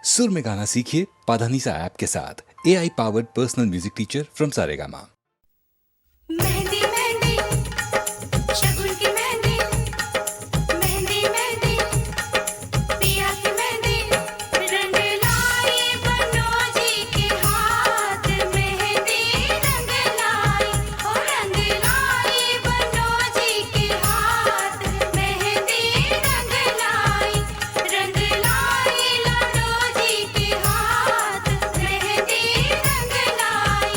सुर में गाना सीखिए पाधानीसा ऐप के साथ। AI powered personal music teacher from Saregama. मेहंदी मेहंदी शगुन की मेहंदी, मेहंदी मेहंदी पिया की मेहंदी, रंग लाई बनोजी के हाथ, मेहंदी रंग लाई, ओ रंग लाई बनोजी के हाथ, मेहंदी रंग लाई, रंग लाई लाडोजी के हाथ, मेहंदी रंग लाई,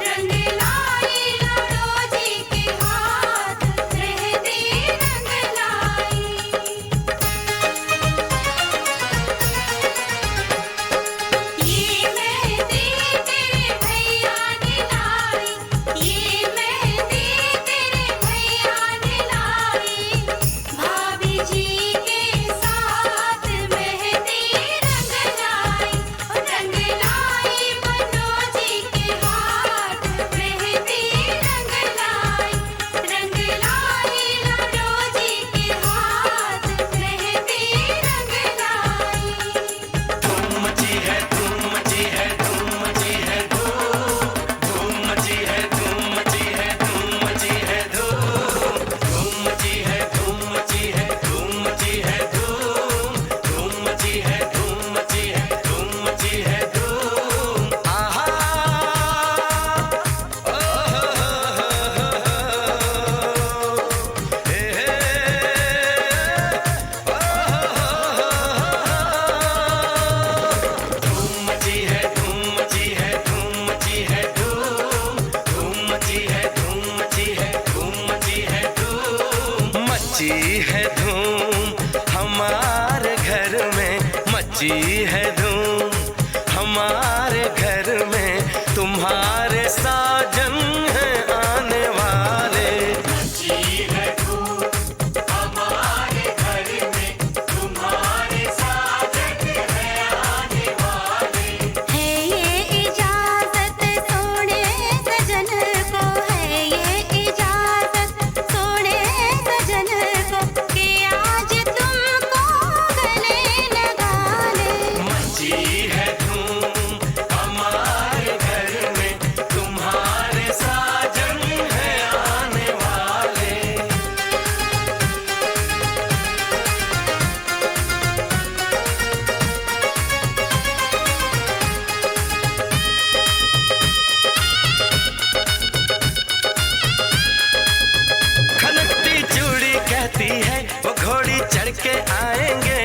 रंग लाई लाडोजी के हाथ, मेहंदी रंग लाई। ये मेहंदी तेरे भैया ने लाई, ये मेहंदी तेरे भैया ने लाई, भाभी जी के साथ मेहंदी रंग लाई, रंग लाई बनोजी के हाथ, मेहंदी रंग लाई, रंग लाई लाडोजी के हाथ, मेहंदी रंग लाई। मची है धूम हमारे घर में, मची है धूम हमारे घर में, तुम्हारे साजन हैं आने वाले। है ये इजाजत सोने सजन को, है ये इजाजत सोने सजन को, कि आज तुमको गले लगा ले। मची है धूम हमारे घर में, तुम्हारे साजन हैं आने वाले। खनकती चूड़ी कहती है वो घोड़ी चढ़ के आएंगे।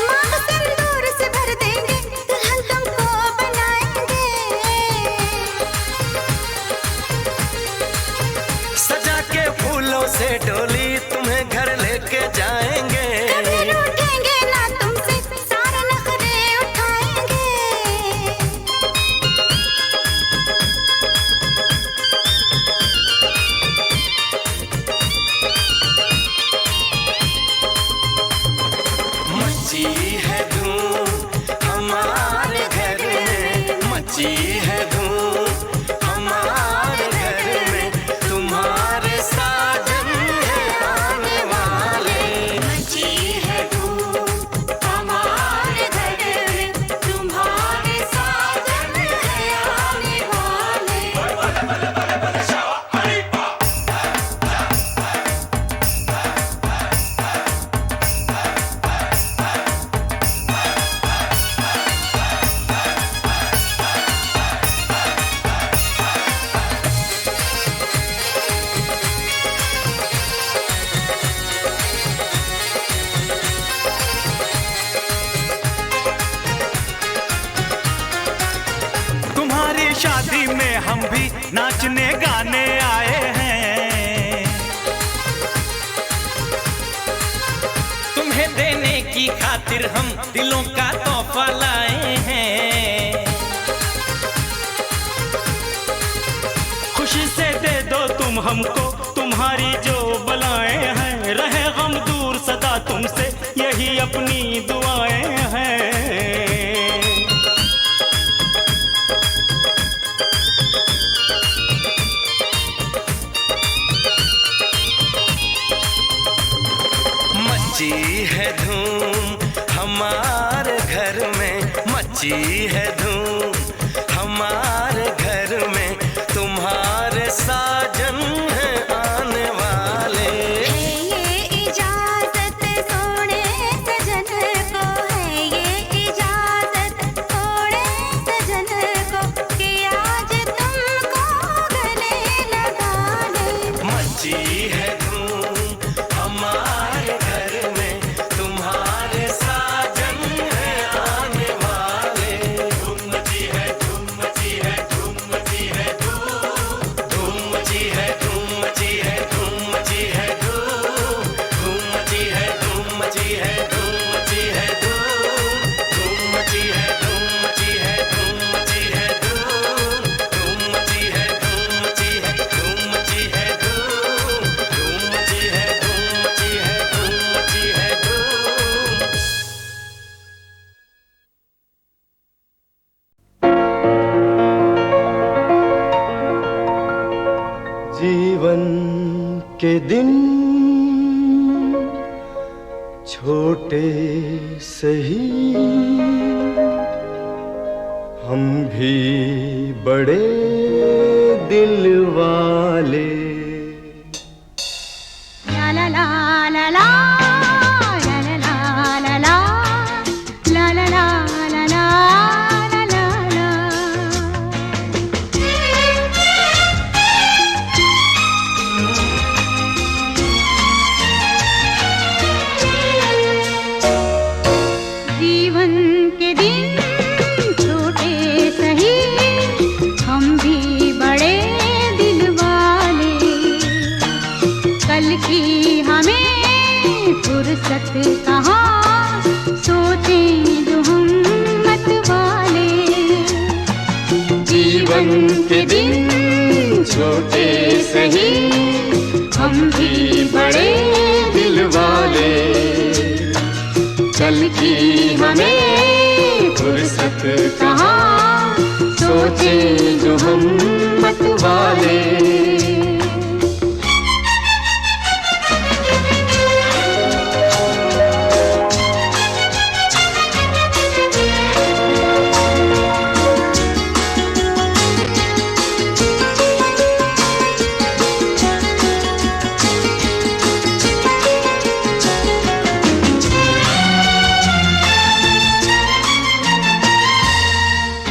मांग सिंदूर से भर देंगे, दुल्हन तुमको बनाएंगे। सजा के फूलों से डोली तुम्हें घर लेके जाएंगे। कभी रूठेंगे ना तुमसे, सारे नखरे उठाएंगे। मची है धूम हमारे घर में, मची है धूम हमारे घर में, तुम्हारे साजन हैं आने वाले। मची है धूम हमारे घर में, तुम्हारे साजन है आने वाले। तुम्हारी शादी में हम भी नाचने गाने आए हैं, तुम्हें देने की खातिर हम दिलों का तोहफा लाए हैं। खुशी से दे दो तुम हमको तुम्हारी जो बलाएं हैं, रहे गम दूर सदा तुमसे यही अपनी दुआएं हैं। मची मची है धूम हमारे घर में, मची है धूम हमारे घर में, तुम्हारे साजन है आने वाले। है ये इजाजत सोने सजन को, है ये इजाजत सोने सजन को, कि आज तुमको गले लगा ले। मची है धूम हमारे घर में, तुम्हारे साजन है आने वाले। धूम मची है, धूम मची है, धूम मची है, धूम मची है, धूम मची है, धूम मची है, धूम मची है, धूम मची है, धूम मची है, धूम मची है, धूम मची है, धूम मची है, धूम मची है, धूम मची है, धूम मची है, धूम मची है, धूम मची है, धूम मची है, धूम। जीवन के दिन छोटे सही, हम भी बड़े दिल वाले। ला ला ला ला ला, ला ला ला ला ला, ला ला ला ला ला, ला ला ला। जीवन के दिन छोटे सही, हम भी बड़े दिल वाले। कल की हमें फुर्सत कहाँ, सोचें जो हम मत वाले। जीवन के दिन छोटे सही, हम भी बड़े दिल वाले। कल की हमें फुर्सत कहाँ, सोचे जो हम मत वाले।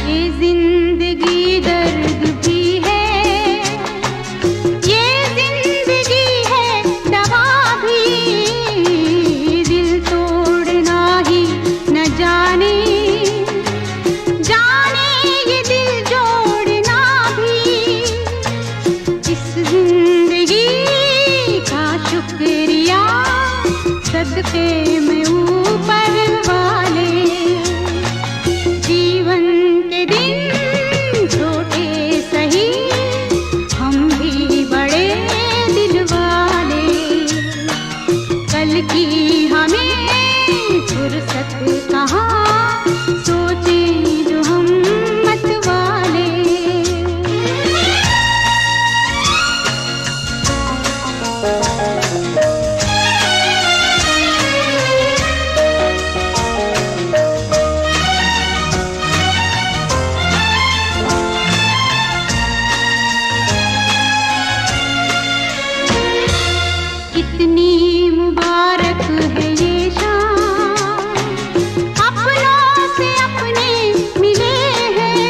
ये जिंदगी दर्द भी है, ये जिंदगी है दवा भी। दिल तोड़ना ही न जाने, जाने ये दिल जोड़ना भी। इस जिंदगी का शुक्रिया सदके में ऊपर वाले। जीवन के दिन छोटे सही, हम भी बड़े दिल वाले। कल की हमें फुर्सत कहाँ, सोचे जो हम मत वाले। कितनी मुबारक है ये शाम, अपनों से अपने मिले हैं।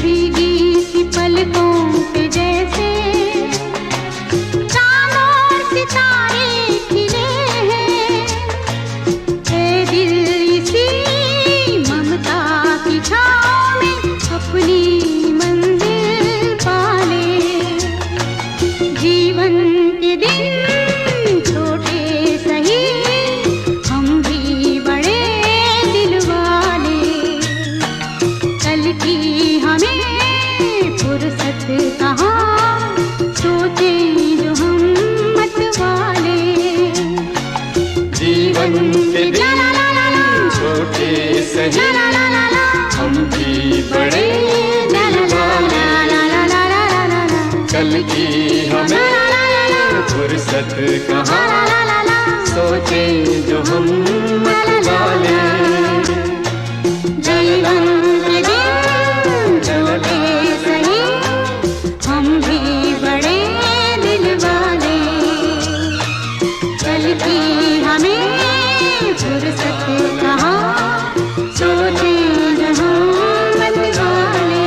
भीगी सी पलकों पे जैसे चांद और सितारे खिले हैं। ऐ दिल इसी ममता की छाँव में अपनी मंजिल पाले। जीवन के दिन छोटे सही, हम भी बड़े दिल वाले। कल की हमें फुर्सत कहाँ, सोचे जो हम मत वाले। जीवन के दिन छोटे सही, हम भी बड़े दिल वाले। कल की हमें फुर्सत कहाँ, सोचे जो हम मत वाले। जन्म के दिन झूठे सही, हम भी बड़े दिल वाले। चलती हमें फुर्सत कहाँ, सोचे जो हम मत वाले।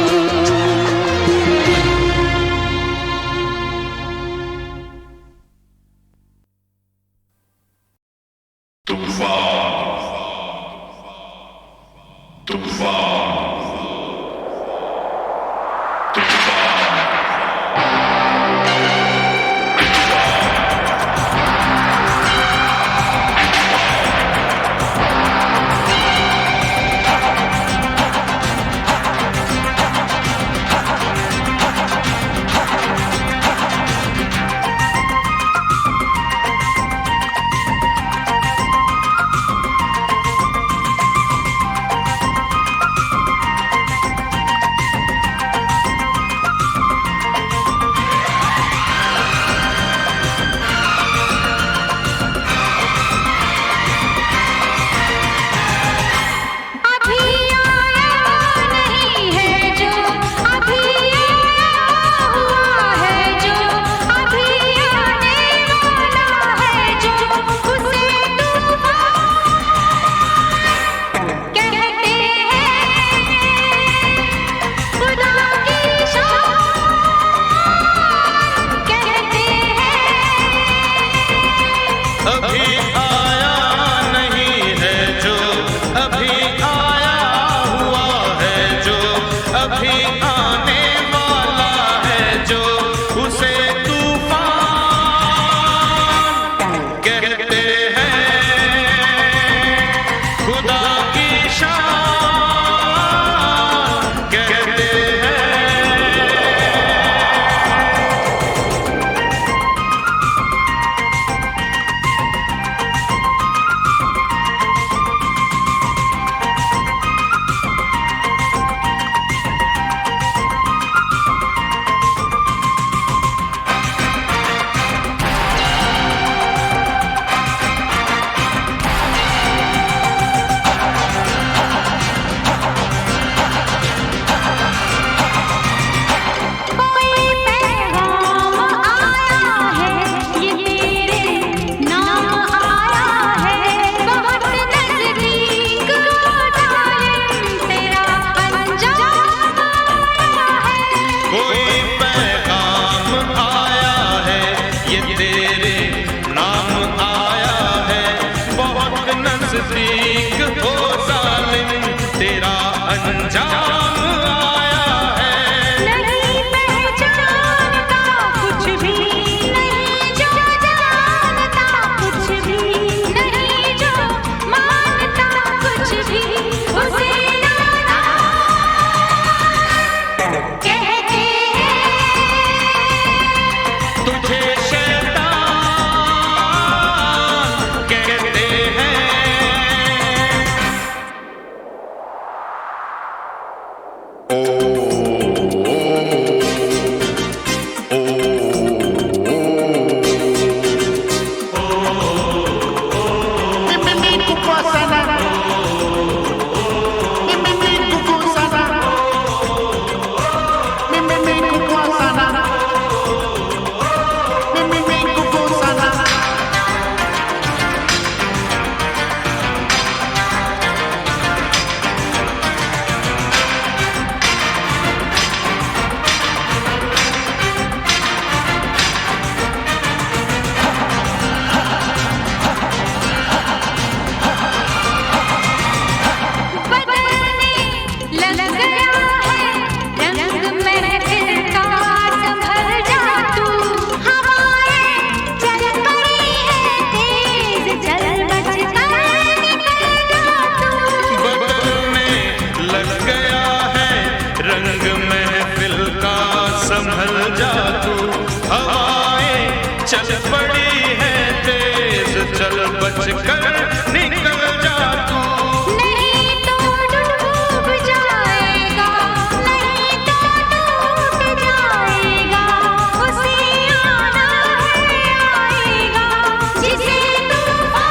जिसे तूफान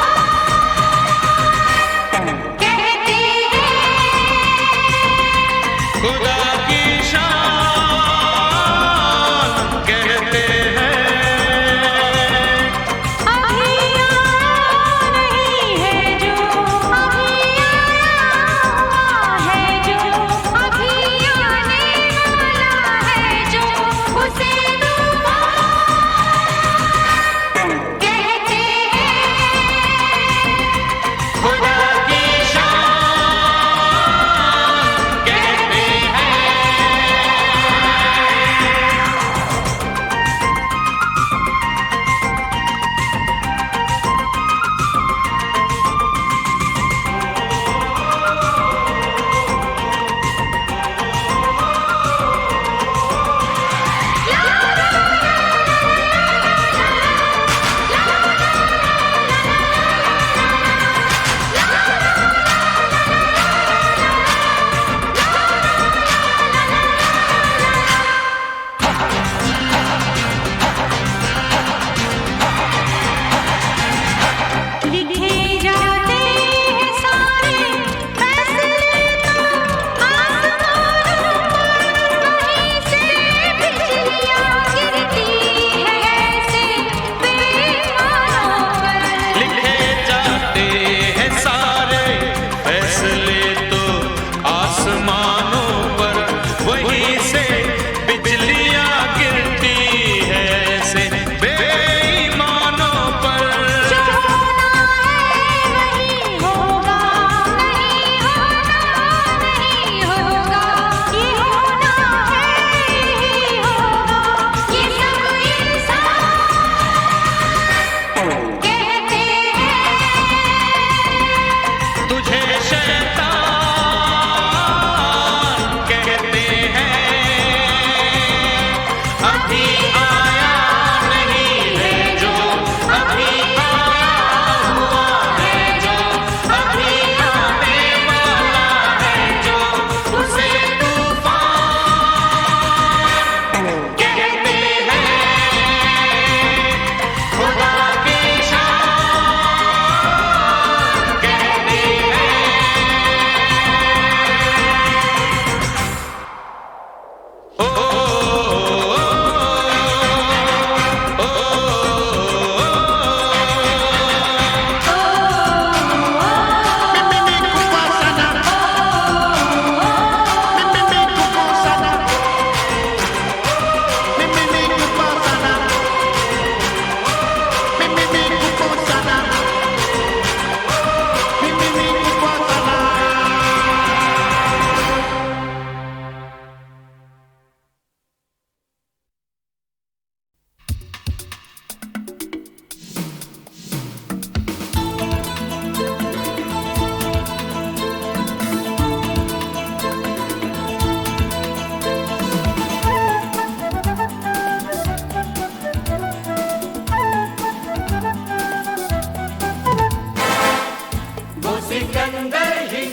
सिकंदर ही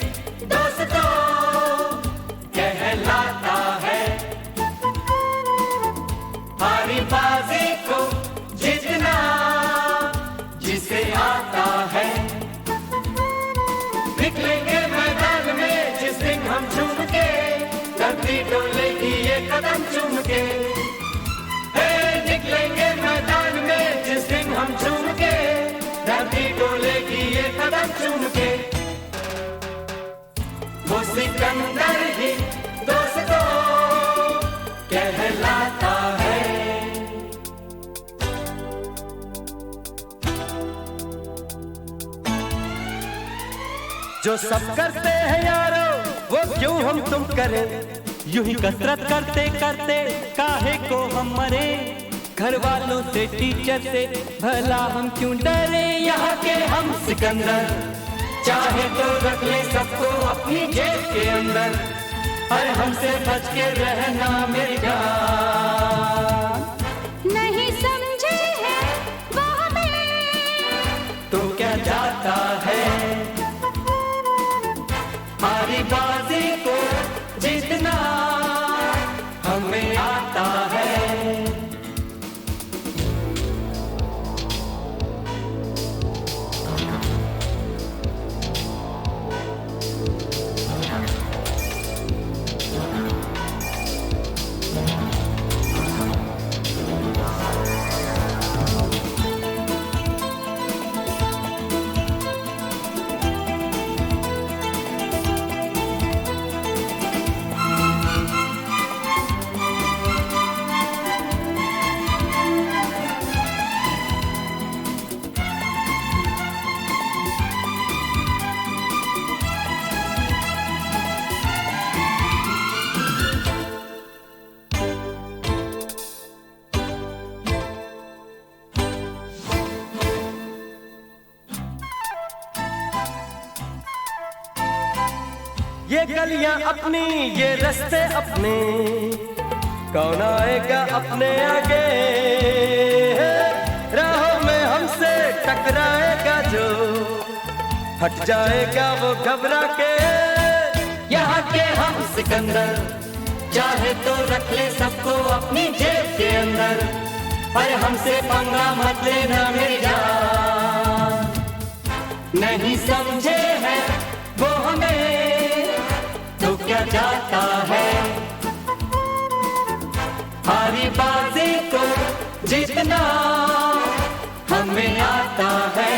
दोस्तों कहलाता है। हारी बाजी को जीतना जिसे आता है। निकलेंगे मैदान में जिस दिन हम झूम के, धरती डोलेगी ये कदम चूम के। निकलेंगे मैदान में जिस दिन हम झूम के, धरती डोलेगी ये कदम चूम के। वो सिकंदर ही दोस्तों कहलाता है। जो सब करते हैं यारो वो क्यों हम तुम करें, यूं ही कसरत करते करते काहे को हम मरे। घर वालों से टीचर से भला हम क्यों डरे, यहाँ के हम सिकंदर चाहे तो रख ले सबको अपनी जेब के अंदर, और हमसे बच के रहना मेरी जान। नहीं समझे हैं वो हमें, तो क्या जाता है। हारी बाजी को जीतना हमें आता है। ये गलियां अपनी ये रास्ते अपने, कौन आएगा अपने आगे। राहों में हमसे टकराएगा जो, हट जाएगा वो घबरा के। यहाँ के हम सिकंदर चाहे तो रख ले सबको अपनी जेब के अंदर, पर हमसे पंगा मत लेना मेरी जान। नहीं समझे हैं वो हमें, तो क्या जाता है। हारी बाजी को जीतना हमें आता है।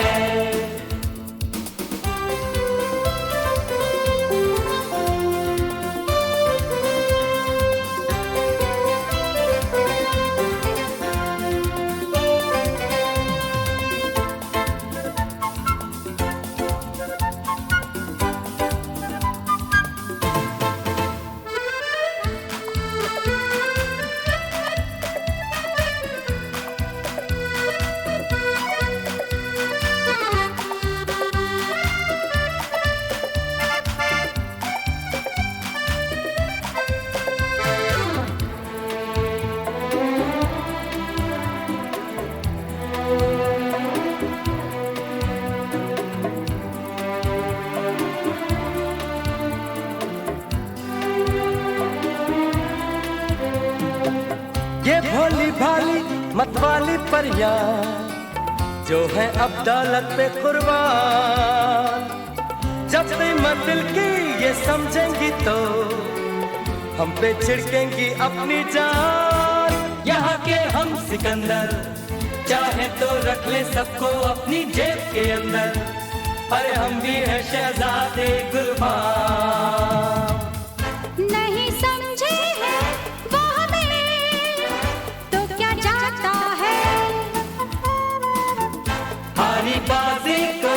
ये भोली भाली मतवाली परियां जो है अब दौलत पे कुर्बान, जब कीमत दिल की ये समझेंगी तो हम पे छिड़केंगी अपनी जान। यहाँ के हम सिकंदर चाहे तो रख ले सबको अपनी जेब के अंदर, अरे हम भी है शहजादे गुलबान। नहीं समझे हैं वो हमें, तो क्या जाता है। हारी बाजी को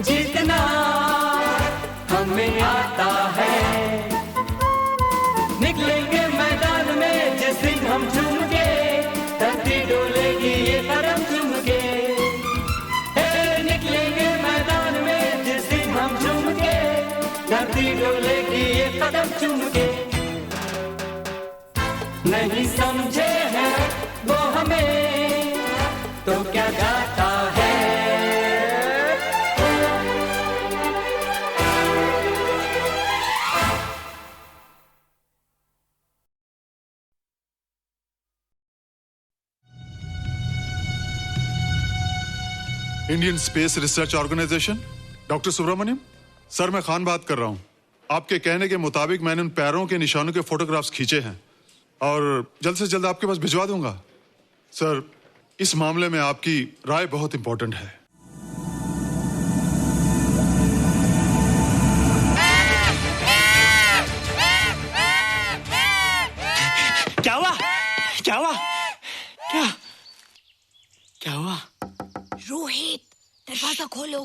जीतना हमें आता है। निकलेंगे मैदान में जिस दिन हम झूम के, धरती डोलेगी ये कदम चूम के। निकलेंगे मैदान में जिस दिन हम झूम के, धरती डोलेगी ये कदम चूम के। नहीं समझे हैं वो हमें, तो क्या जाता है। Indian space research organisation. Doctor Subramaniam sir, मैं खान बात कर रहा हूँ। आपके कहने के मुताबिक मैंने उन पैरों के निशानों के फोटोग्राफ्स खींचे हैं और जल्द से जल्द आपके पास भिजवा दूंगा। सर, इस मामले में आपकी राय बहुत इंपॉर्टेंट है। क्या हुआ? क्या हुआ? क्या हुआ? रोहित, दरवाजा खोलो।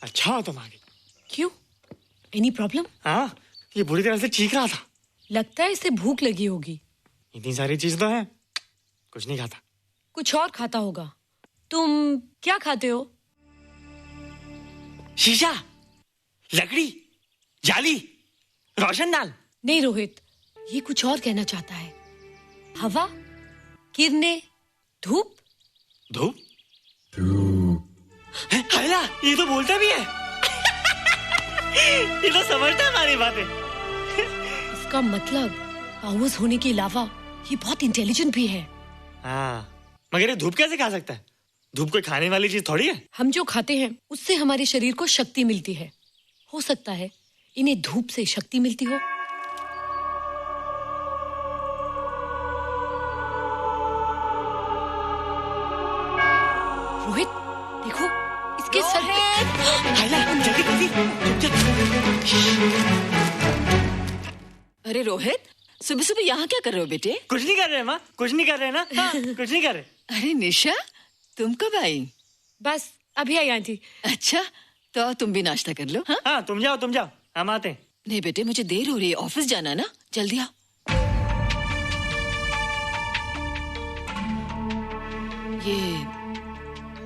अच्छा हो तुम आ गई। क्यों? Any problem? हाँ, ये बुरी तरह से चीख रहा था। लगता है इसे भूख लगी होगी। इतनी सारी चीज तो है, कुछ नहीं खाता। कुछ और खाता होगा। तुम क्या खाते हो? शीशा, लकड़ी, जाली, रोशनदान। नहीं रोहित, ये कुछ और कहना चाहता है। हवा, किरणें, धूप। धूप? हैला, ये तो बोलता भी है। ये तो समझता है हमारी बातें। इसका मतलब पावर्स होने के अलावा ये बहुत इंटेलिजेंट भी है। हाँ, मगर ये धूप कैसे खा सकता है? धूप कोई खाने वाली चीज थोड़ी है। हम जो खाते हैं उससे हमारे शरीर को शक्ति मिलती है। हो सकता है इन्हें धूप से शक्ति मिलती हो। रोहित, देखो इसके सर पे। हैला, जल्दी जल्दी। अरे रोहित, सुबह सुबह यहाँ क्या कर रहे हो बेटे? कुछ नहीं कर रहे माँ, कुछ नहीं कर रहे ना। हाँ, कुछ नहीं कर रहे। अरे निशा, तुम कब आई? बस अभी आई आंटी। अच्छा, तो तुम भी नाश्ता कर लो। हाँ, हाँ, तुम जाओ, हम आते हैं। नहीं बेटे, मुझे देर हो रही है, ऑफिस जाना ना, जल्दी आओ। ये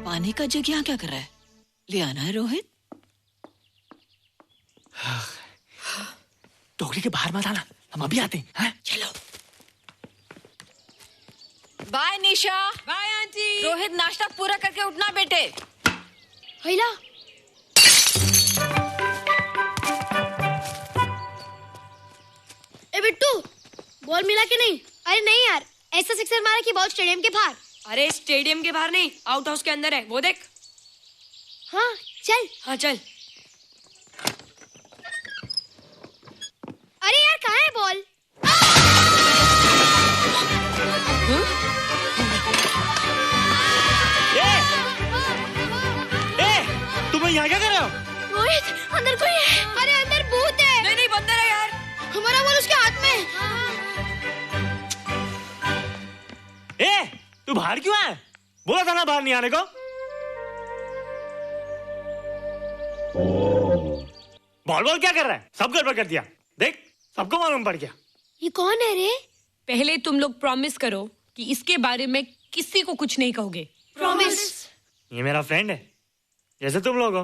पानी का जग यहाँ क्या कर रहा है? ले आना है रोहित। टोकरी के बाहर मत आना, हम अभी आते हैं। हाँ? चलो। Bye Nisha. Bye aunty. Rohit, नाश्ता पूरा करके उठना बेटे। हैला, ए बिट्टू, बॉल मिला कि नहीं? अरे नहीं यार, ऐसा सिक्सर मारा कि बॉल स्टेडियम के बाहर। अरे स्टेडियम के बाहर नहीं, आउट हाउस के अंदर है, वो देख। हाँ चल। हाँ चल। अरे यार, कहाँ है बॉल? तुम यहाँ क्या कर रहे हो? रोहित, अंदर कोई है। अरे अंदर भूत है। नहीं नहीं, बंदर है यार। हमारा बॉल उसके हाथ में। तू बाहर क्यों है? बोला था ना बाहर नहीं आने को। बॉल क्या कर रहा है? सब गड़बड़ कर दिया। देख, सबको मालूम पड़ गया। ये कौन है रे? पहले तुम लोग प्रॉमिस करो कि इसके बारे में किसी को कुछ नहीं कहोगे। प्रॉमिस। ये मेरा फ्रेंड है, जैसे तुम लोग हो।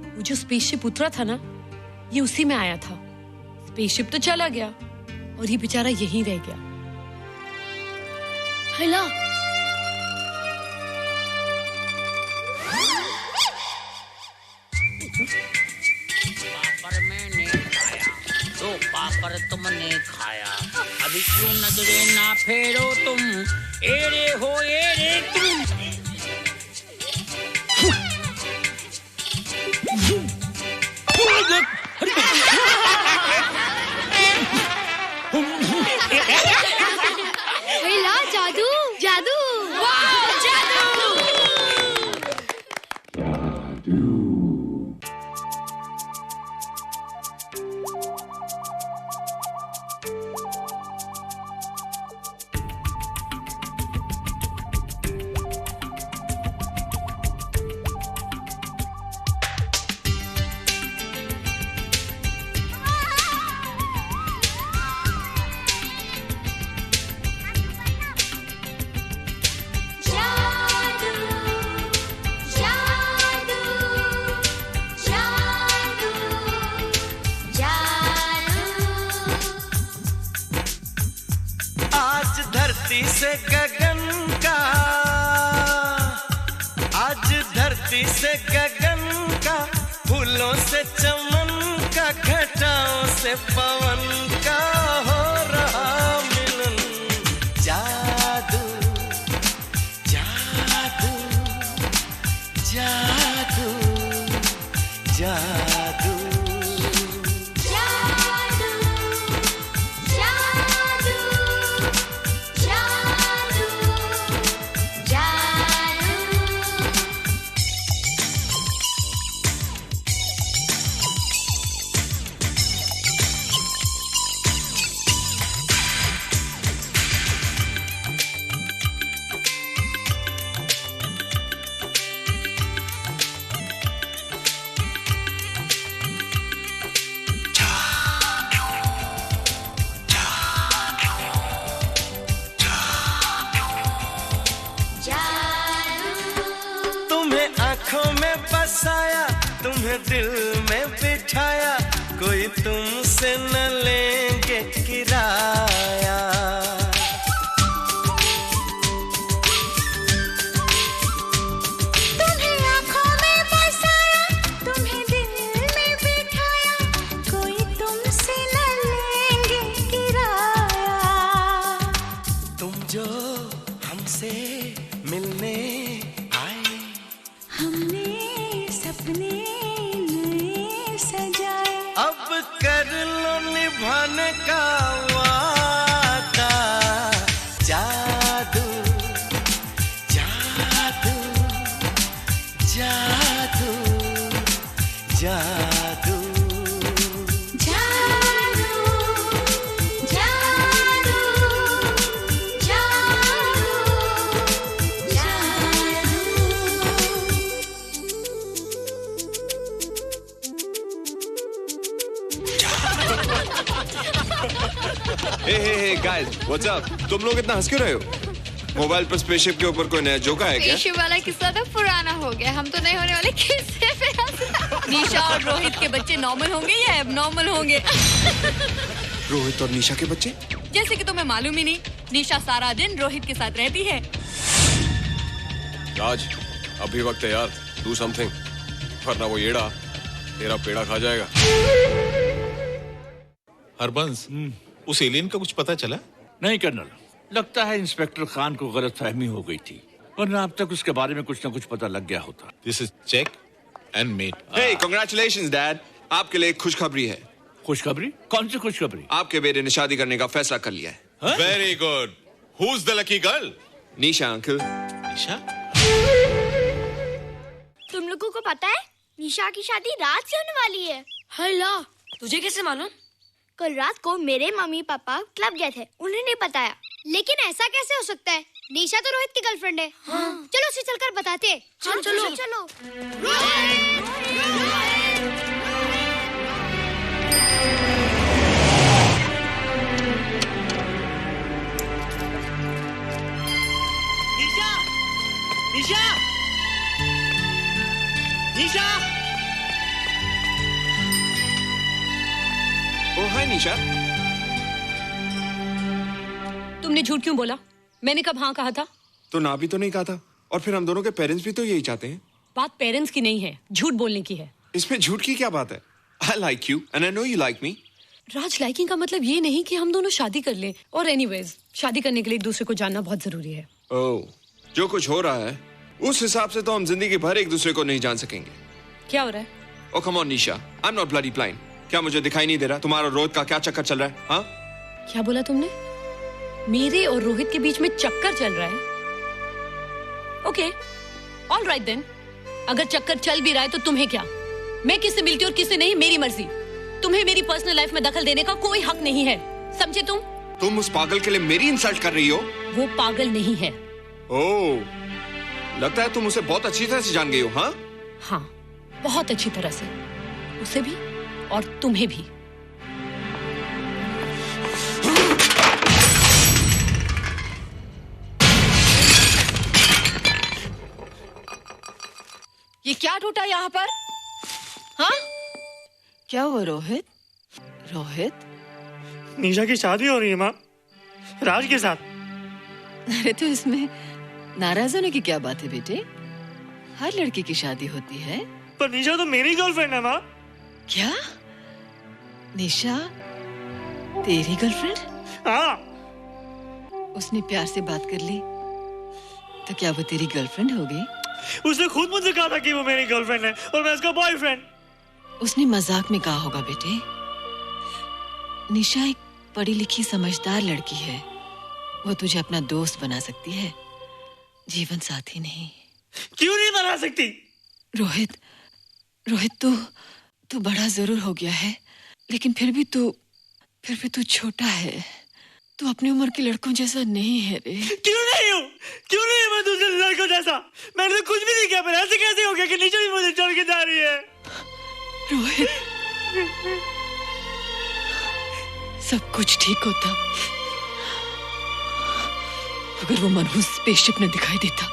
वो जो स्पेसशिप उतरा था ना, ये उसी में आया था। स्पेसशिप तो चला गया और ये बेचारा यहीं रह गया। हैला, पापड़ मैंने खाया तो पापड़ तुमने खाया, अभी क्यों नजरे ना फेरो तुम, एरे हो एरे तुम। हैला, जादू जादू। वाह, जादू। धरती से गगन का, आज धरती से गगन का, फूलों से चमन का, घटाओं से पवन का हो तुम्हें दिल में बिठाया, कोई तुमसे न लेंगे किराया। तुम्हें आँखों में बसाया, तुम्हें दिल में बिठाया, कोई तुमसे न लेंगे किराया। तुम जो हमसे मिलने आए, हमने सपने नए सजाए, अब कर लो निभाने का वादा। जादू जादू जादू जादू जादू जादू हे गाइस, व्हाट्स अप? तुम लोग इतना हंस क्यों रहे हो? मोबाइल पर स्पेसशिप के ऊपर कोई नया जोक है क्या? स्पेसशिप वाला किस्सा तो पुराना हो गया, हम तो नहीं होने वाले किस्से पे हंसना। निशा और रोहित के बच्चे नॉर्मल होंगे या एबनॉर्मल होंगे? रोहित और निशा के बच्चे? जैसे कि तुम्हें मालूम ही नहीं, निशा सारा दिन रोहित के साथ रहती है। राज, अभी वक्त है यार, डू समथिंग, वरना वो येड़ा तेरा पेड़ा खा जाएगा। हरबंस, उस एलियन का कुछ पता चला? नहीं कर्नल, लगता है इंस्पेक्टर खान को गलतफहमी हो गई थी, वरना अब तक उसके बारे में कुछ न कुछ पता लग गया होता। This is check and mate. Hey, congratulations dad, आपके लिए एक खुशखबरी है। खुशखबरी? कौन सी खुशखबरी? आपके बेटे ने शादी करने का फैसला कर लिया है। Very good. Who is the lucky girl? Nisha uncle. Nisha? तुम लोगों को पता है निशा की शादी रात से होने वाली है। हल्ला, तुझे कैसे मालूम? कल रात को मेरे मम्मी पापा क्लब गए थे, उन्हें नहीं बताया। लेकिन ऐसा कैसे हो सकता है? निशा तो रोहित की गर्लफ्रेंड है। हाँ। चलो उसे चलकर बताते हैं। चलो चलो। निशा! निशा! निशा! ओ हाय निशा। तुमने झूठ क्यों बोला? मैंने कब हाँ कहा था? तो ना भी तो नहीं कहा था, और फिर हम दोनों के पेरेंट्स भी तो यही चाहते हैं। बात पेरेंट्स की नहीं है, झूठ बोलने की है। इसमें झूठ की क्या बात है? I like you and I know you like me. Raj, liking का मतलब ये नहीं कि हम दोनों शादी कर लें। और एनीवेज, शादी करने के लिए एक दूसरे को जानना बहुत जरूरी है। ओह, जो कुछ हो रहा है उस हिसाब से तो हम जिंदगी भर एक दूसरे को नहीं जान सकेंगे। क्या हो रहा है? Oh come on Nisha, I am not bloody blind. क्या मुझे दिखाई नहीं दे रहा तुम्हारा रोहित का क्या चक्कर चल रहा है? हाँ, क्या बोला तुमने? मेरे और रोहित के बीच में चक्कर चल रहा है? Okay, all right then. अगर चक्कर चल भी रहा है तो तुम्हें क्या? मैं किससे मिलती हूँ और किससे नहीं, मेरी मर्जी। तुम्हें मेरी पर्सनल लाइफ में दखल देने का कोई हक नहीं है, समझे तुम? तुम उस पागल के लिए मेरी इंसल्ट कर रही हो? वो पागल नहीं है। ओह, लगता है तुम उसे बहुत अच्छी तरह से जान गई हो। हाँ हाँ, बहुत अच्छी तरह से, उसे भी और तुम्हें भी। ये क्या टूटा यहाँ पर? हाँ, क्या हुआ रोहित? रोहित, निशा की शादी हो रही है माँ, राज के साथ। अरे तो इसमें नाराज होने की क्या बात है बेटे? हर लड़की की शादी होती है। पर निशा तो मेरी गर्लफ्रेंड है माँ। क्या? निशा तेरी गर्लफ्रेंड? हाँ। उसने प्यार से बात कर ली तो क्या वो तेरी गर्लफ्रेंड हो गई? उसने खुद मुझे कहा था कि वो मेरी गर्लफ्रेंड है और मैं उसका बॉयफ्रेंड। उसने मजाक में कहा होगा बेटे। निशा एक पढ़ी लिखी समझदार लड़की है, वो तुझे अपना दोस्त बना सकती है, जीवन साथी नहीं। क्यों नहीं बना सकती? रोहित, रोहित तू बड़ा जरूर हो गया है, लेकिन फिर भी तू छोटा है। तू अपनी उम्र के लड़कों जैसा नहीं है रे। क्यों नहीं हूँ? क्यों नहीं मैं दूसरे लड़कों जैसा? मैंने तो कुछ भी नहीं किया, पर ऐसे कैसे हो गया कि निशा भी मुझे छोड़ के जा रही है? रोहित, सब कुछ ठीक होता अगर वो मनहूस स्पेसशिप न दिखाई देता।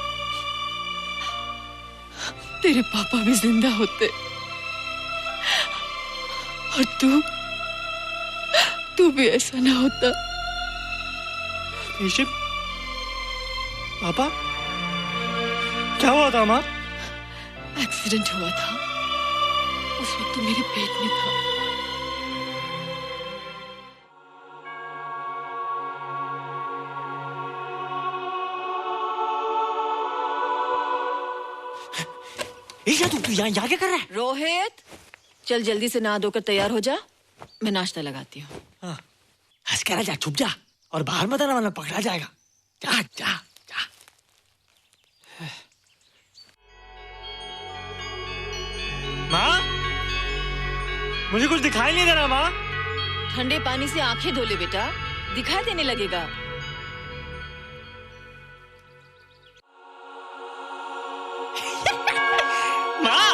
तेरे पापा भी जिंदा होते और तू भी ऐसा ना होता। ऋषभ, पापा क्या हुआ था माँ? एक्सीडेंट हुआ था, उस वक्त तू मेरे पेट में था। तू यहाँ क्या कर रहा है? रोहित, चल जल्दी से नहा धोकर तैयार हो जा, मैं नाश्ता लगाती हूँ। हंस कर जा, छुप जा और बाहर मत आना वरना पकड़ा जाएगा। जा जा जा। माँ, मुझे कुछ दिखाई नहीं दे रहा माँ। ठंडे पानी से आंखें धो ले बेटा, दिखाई देने लगेगा। माँ,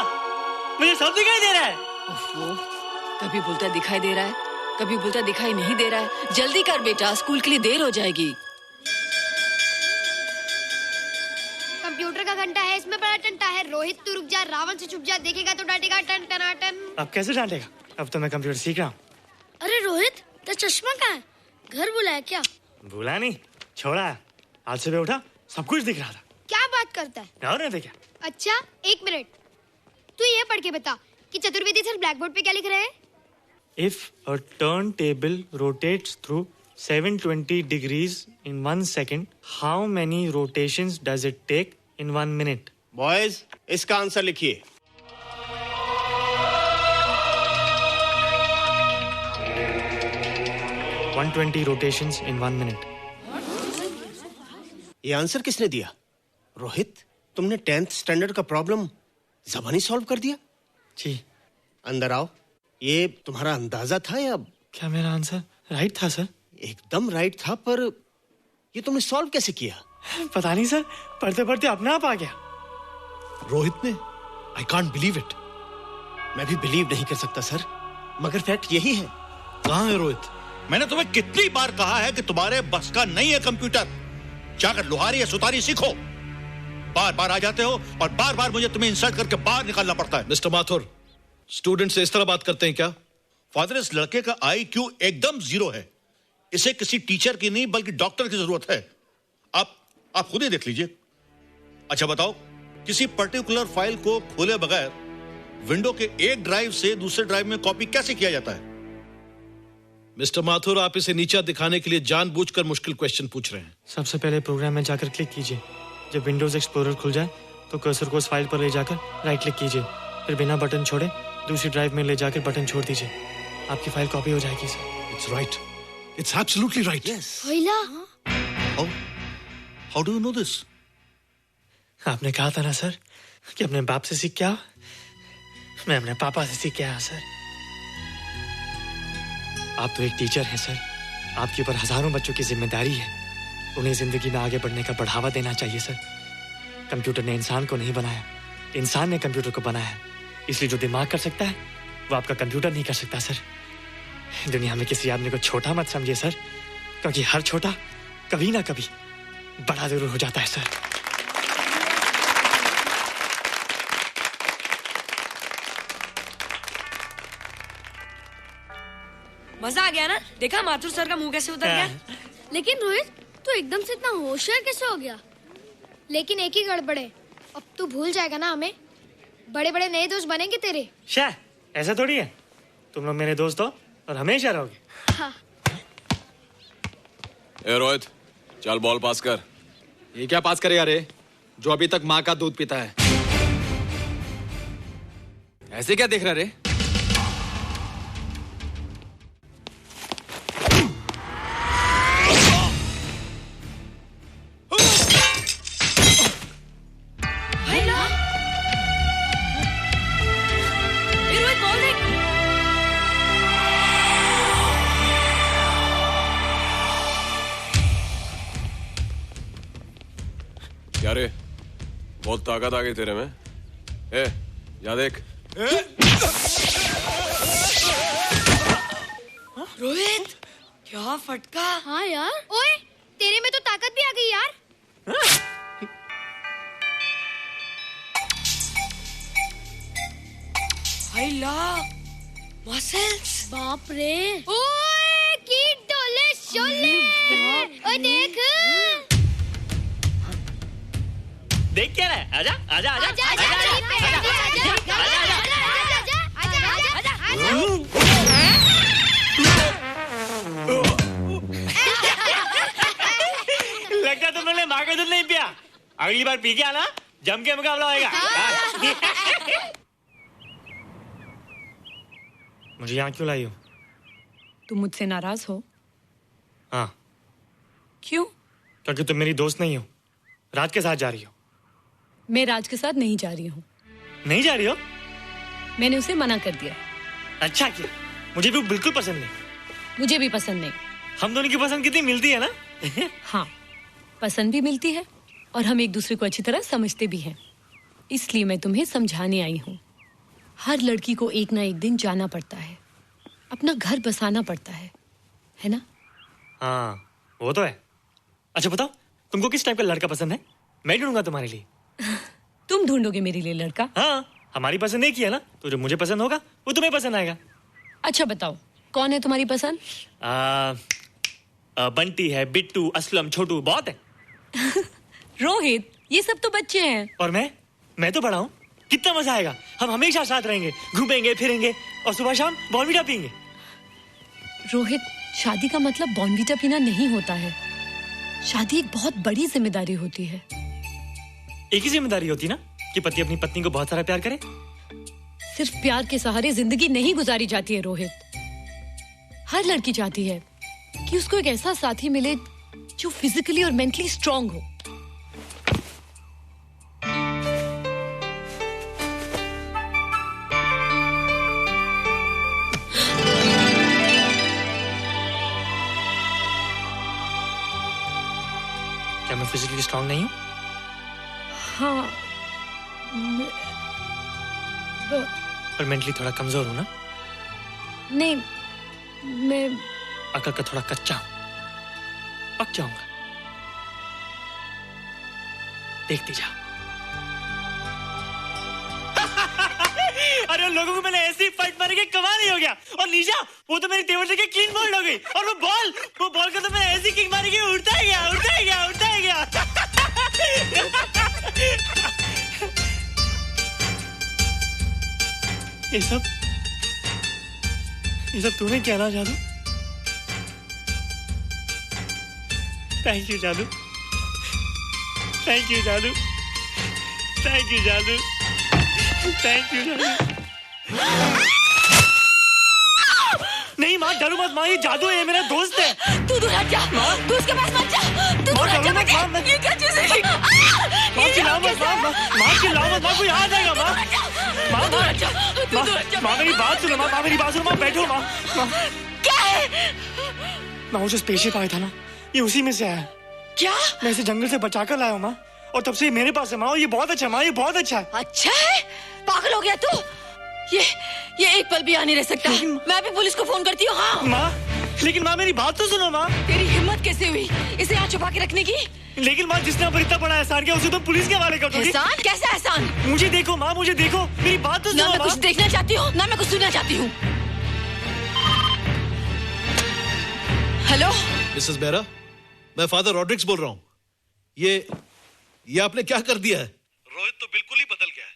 मुझे सब दिखाई दे रहा है। कभी बोलता दिखाई दे रहा है, कभी बोलता दिखाई नहीं दे रहा है। जल्दी कर बेटा, स्कूल के लिए देर हो जाएगी। कंप्यूटर का घंटा है, इसमें बड़ा टंटा है। रोहित तू रुक जा, रावण से छुप जा, देखेगा तो डांटेगा टन टनाटन। अब कैसे डांटेगा? अब तो मैं कंप्यूटर सीख रहा हूँ। अरे रोहित, तेरा चश्मा कहाँ है? घर बुलाया क्या? भूला नहीं, छोड़ा। आज सुबह उठा, सब कुछ दिख रहा था। क्या बात करता है? और नहीं तो क्या? अच्छा, एक मिनट, तू ये पढ़ के बता कि चतुर्वेदी सर ब्लैक बोर्ड पे क्या लिख रहे हैं? If a turntable rotates through 720 degrees in 1 second, how many rotations does it take in 1 minute? Boys, इसका आंसर लिखिए। What? 120 rotations in 1 minute. ये आंसर किसने दिया? रोहित, तुमने 10th स्टैंडर्ड का प्रॉब्लम ज़बानी सॉल्व कर दिया? जी। अंदर आओ। ये तुम्हारा अंदाजा था या? क्या मेरा आंसर राइट था सर? एकदम राइट था, पर ये तुमने सॉल्व कैसे किया? पता नहीं सर, पढ़ते पढ़ते अपने आप आ गया। रोहित ने? I can't believe it. मैं भी बिलीव नहीं कर सकता सर, मगर फैक्ट यही है। कहाँ है रोहित? मैंने तुम्हें कितनी बार कहा है कि तुम्हारे बस का नहीं है कंप्यूटर। जाकर लोहारी या सुतारी सीखो। बार बार आ जाते हो और बार बार मुझे तुम्हें इंसल्ट करके बाहर निकालना पड़ता है। मिस्टर माथुर, स्टूडेंट से इस तरह बात करते हैं क्या? फादर, इस लड़के का IQ एकदम 0 है। इसे किसी टीचर की नहीं बल्कि डॉक्टर की जरूरत है। आप खुद ही देख लीजिए। अच्छा बताओ, किसी पर्टिकुलर फाइल को खोले बगैर विंडो के एक ड्राइव से दूसरे ड्राइव में कॉपी कैसे किया जाता है? मिस्टर माथुर, आप इसे नीचा दिखाने के लिए जानबूझकर मुश्किल क्वेश्चन पूछ रहे हैं। सबसे पहले प्रोग्राम में जाकर क्लिक कीजिए। जब विंडोज एक्सप्लोरर खुल जाए तो कर्सर को उस फाइल पर ले जाकर राइट क्लिक कीजिए, फिर बिना बटन छोड़े दूसरी ड्राइव में ले जाकर बटन छोड़ दीजिए। आपकी फाइल कॉपी हो जाएगी sir. It's right, it's absolutely right. How do you know this? आपने कहा था ना सर कि अपने बाप से सीख के आओ। मैं अपने पापा से सीख के आया सर। आप तो एक टीचर हैं सर, आपके ऊपर हजारों बच्चों की जिम्मेदारी है। उन्हें जिंदगी में आगे बढ़ने का बढ़ावा देना चाहिए सर। कंप्यूटर ने इंसान को नहीं बनाया, इंसान ने कंप्यूटर को बनाया है। इसलिए जो दिमाग कर सकता है वो आपका कंप्यूटर नहीं कर सकता सर। दुनिया में किसी आदमी को छोटा मत समझिए सर, क्योंकि हर छोटा कभी ना कभी बड़ा जरूर हो जाता है सर। मजा आ गया ना? देखा माथुर सर का मुंह कैसे उतर गया? लेकिन रोहित, तू एकदम से इतना होशियार कैसे हो गया? लेकिन एक ही गड़बड़ है, अब तू भूल जाएगा ना हमें। बड़े बड़े नए दोस्त बनेंगे तेरे। शाह, ऐसा थोड़ी है। तुम लोग मेरे दोस्त हो और हमेशा रहोगे। हाँ। ए रोहित, चल बॉल पास कर। ये क्या पास करेगा रे, जो अभी तक माँ का दूध पीता है? ऐसे क्या देख रहा रे? क्या रे, बहुत ताकत आ गई तेरे में। ए, जा देख। रोहित, क्या फटका। हाँ यार, ओए तेरे में तो ताकत भी आ गई यार। हाय ला, मसल्स। बाप रे। ओए की डोले शोले। ओए देख। देख क्या रहा है? आजा आजा आजा आजा आजा लगता तुम लोगों ने माँ का दूध नहीं पिया। अगली बार पी के आना, जम के मुकाबला होएगा। मुझे यहाँ क्यों लाई हो? तुम मुझसे नाराज हो? हाँ। क्यों? क्योंकि तुम मेरी दोस्त नहीं हो, राज के साथ जा रही हो। मैं राज के साथ नहीं जा रही हूँ। नहीं जा रही हो? मैंने उसे मना कर दिया। अच्छा किया, मुझे भी बिल्कुल पसंद नहीं। मुझे भी पसंद नहीं। हम दोनों की पसंद कितनी मिलती है ना? हाँ, पसंद भी मिलती है और हम एक दूसरे को अच्छी तरह समझते भी हैं। इसलिए मैं तुम्हें समझाने आई हूँ। हर लड़की को एक ना एक दिन जाना पड़ता है, अपना घर बसाना पड़ता है ना? हाँ, वो तो है। अच्छा बताओ, तुमको किस टाइप का लड़का पसंद है? मैं ढूंढूंगा तुम्हारे लिए। तुम ढूंढोगे मेरे लिए लड़का? हाँ, हमारी पसंद एक ही है ना, तो जो मुझे पसंद होगा वो तुम्हें पसंद आएगा। अच्छा बताओ, कौन है तुम्हारी पसंद? बंटी है, बिट्टू, असलम, छोटू, बहुत है। रोहित, ये सब तो बच्चे हैं। और मैं तो बड़ा हूँ। कितना मजा आएगा, हम हमेशा साथ रहेंगे, घूमेंगे फिरेंगे और सुबह शाम बॉर्नवीटा पीएंगे। रोहित, शादी का मतलब बॉर्नवीटा पीना नहीं होता है। शादी एक बहुत बड़ी जिम्मेदारी होती है। एक ही जिम्मेदारी होती ना कि पति अपनी पत्नी को बहुत सारा प्यार करे। सिर्फ प्यार के सहारे जिंदगी नहीं गुजारी जाती है रोहित। हर लड़की चाहती है कि उसको एक ऐसा साथी मिले जो फिजिकली और मेंटली स्ट्रांग हो। क्या मैं फिजिकली स्ट्रांग नहीं हूँ? हाँ, और मेंटली थोड़ा कमजोर हूँ ना? नहीं, मैं अकल का थोड़ा कच्चा हूँ, पक जाऊंगा। देखती जाओ। अरे लोगों को मैंने ऐसी फाइट मारी कि कमाल ही हो गया। और निशा, वो तो मेरी टेबल से क्लीन बोल्ड हो गई। और वो बॉल का तो मैंने ऐसी किक मारी कि उड़ता ही गया, उड़ता ही गया, उड़ता ही गया। ये सब तूने क्या ना जादू? थैंक यू जादू, थैंक यू जादू, थैंक यू जादू, थैंक यू जादू। नहीं माँ, डरो मत माँ, ये जादू है, ये मेरा दोस्त है। तू दूर हट जा, तू उसके पास मत जा। तू दूर हट जा बेटे। ये क्या चीज़ है? माँ चिल्लाओ मत, माँ चिल्लाओ मत, माँ कोई आ जाएगा। माँ दूर हट जा, तू दूर हट जा। माँ मेरी बात सुनो, माँ मेरी बात सुनो, माँ बैठो। माँ क्या है? माँ वो जो स्पेसशिप आया था ना, ये उसी में से आया। क्या? मैं इसे जंगल से बचा कर लाया हूँ माँ, और तब से ये मेरे पास है माँ। ये बहुत अच्छा है माँ, ये बहुत अच्छा है। अच्छा है? पागल हो गया तू? ये एक पल भी यहाँ नहीं रह सकता। मैं अभी पुलिस को फोन करती हूँ। हाँ माँ, लेकिन माँ मेरी बात तो सुनो माँ। तेरी हिम्मत कैसे हुई इसे यहाँ छुपा के रखने की? लेकिन माँ, जिसने पर इतना बड़ा एहसान किया उसे तो पुलिस के हवाले कर दोगी। एहसान? कैसा एहसान? मुझे देखो माँ, मुझे देखो, मेरी बात तो सुनो। ना मैं कुछ देखना चाहती हूँ, ना मैं कुछ सुनना चाहती हूँ। हेलो मिसेस बेरा, मैं फादर रॉड्रिक्स बोल रहा हूँ। ये आपने क्या कर दिया है? रोहित तो बिल्कुल ही बदल गया है।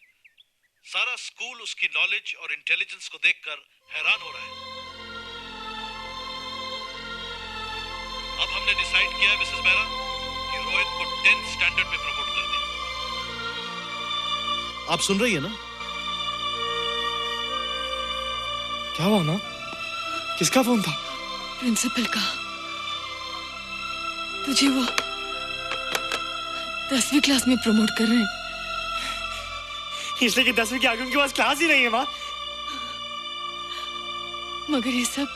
सारा स्कूल उसकी नॉलेज और इंटेलिजेंस को देखकर हैरान हो रहा है। अब हमने डिसाइड किया है मिसेस बेरा कि रोहित को 10th स्टैंडर्ड में प्रमोट कर दें। आप सुन रही है ना? क्या हुआ माँ? किसका फोन था? प्रिंसिपल का। तुझे वो 10वीं क्लास में प्रमोट कर रहे हैं। इसलिए कि 10वीं के आगे उनके पास क्लास ही नहीं है माँ। मगर ये सब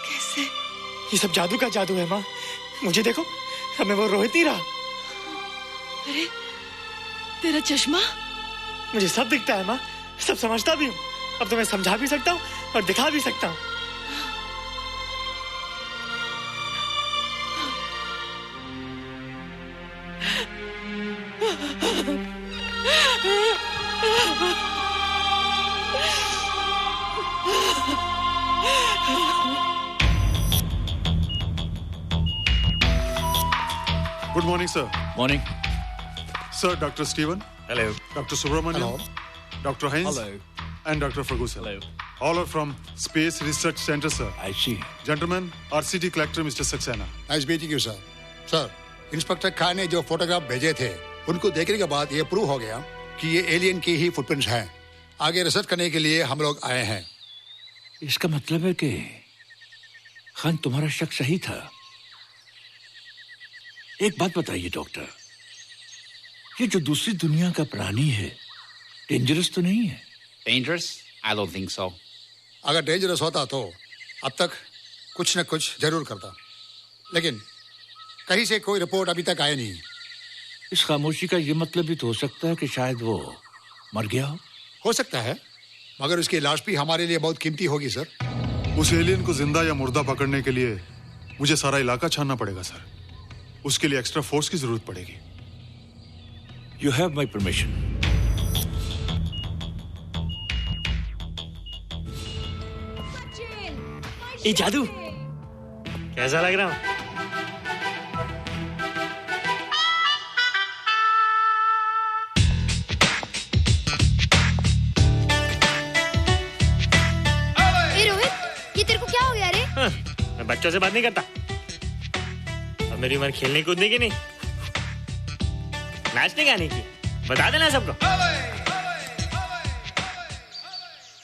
कैसे? ये सब जादू का जादू है माँ। मुझे देखो, हमें वो रोहित नहीं रहा। अरे तेरा चश्मा? मुझे सब दिखता है माँ, सब समझता भी हूँ। अब तो मैं समझा भी सकता हूँ और दिखा भी सकता हूँ। Good morning, sir. Morning. Sir, Dr. Steven. Hello. Dr. Subramaniam. Dr. Heinz. Hello. And Dr. Ferguson. Hello. All are from Space Research Center, sir. I see. Gentlemen, our city collector, Mr. Saxena. Nice meeting you sir. Sir, inspector Khan ने जो photograph भेजे थे उनको देखने के बाद ये prove हो गया कि ये एलियन की ही फुटप्रिंट्स हैं। आगे रिसर्च करने के लिए हम लोग आए हैं। इसका मतलब है कि खान तुम्हारा शक सही था। एक बात बताइए डॉक्टर, ये जो दूसरी दुनिया का प्राणी है डेंजरस तो नहीं है? Dangerous? I don't think so. अगर डेंजरस होता तो अब तक कुछ न कुछ जरूर करता, लेकिन कहीं से कोई रिपोर्ट अभी तक आई नहीं। इस खामोशी का ये मतलब भी तो हो सकता है कि शायद वो मर गया हो सकता है, मगर उसकी लाश भी हमारे लिए बहुत कीमती होगी सर। उस एलियन को जिंदा या मुर्दा पकड़ने के लिए मुझे सारा इलाका छानना पड़ेगा सर। उसके लिए एक्स्ट्रा फोर्स की जरूरत पड़ेगी। You have my permission. ये जादू कैसा लग रहा हूँ? ए रोहित, ये तेरे को क्या हो गया रे? मैं बच्चों से बात नहीं करता। अब मेरी उम्र खेलने कूदने की नहीं, नाचने गाने की। बता देना सबको।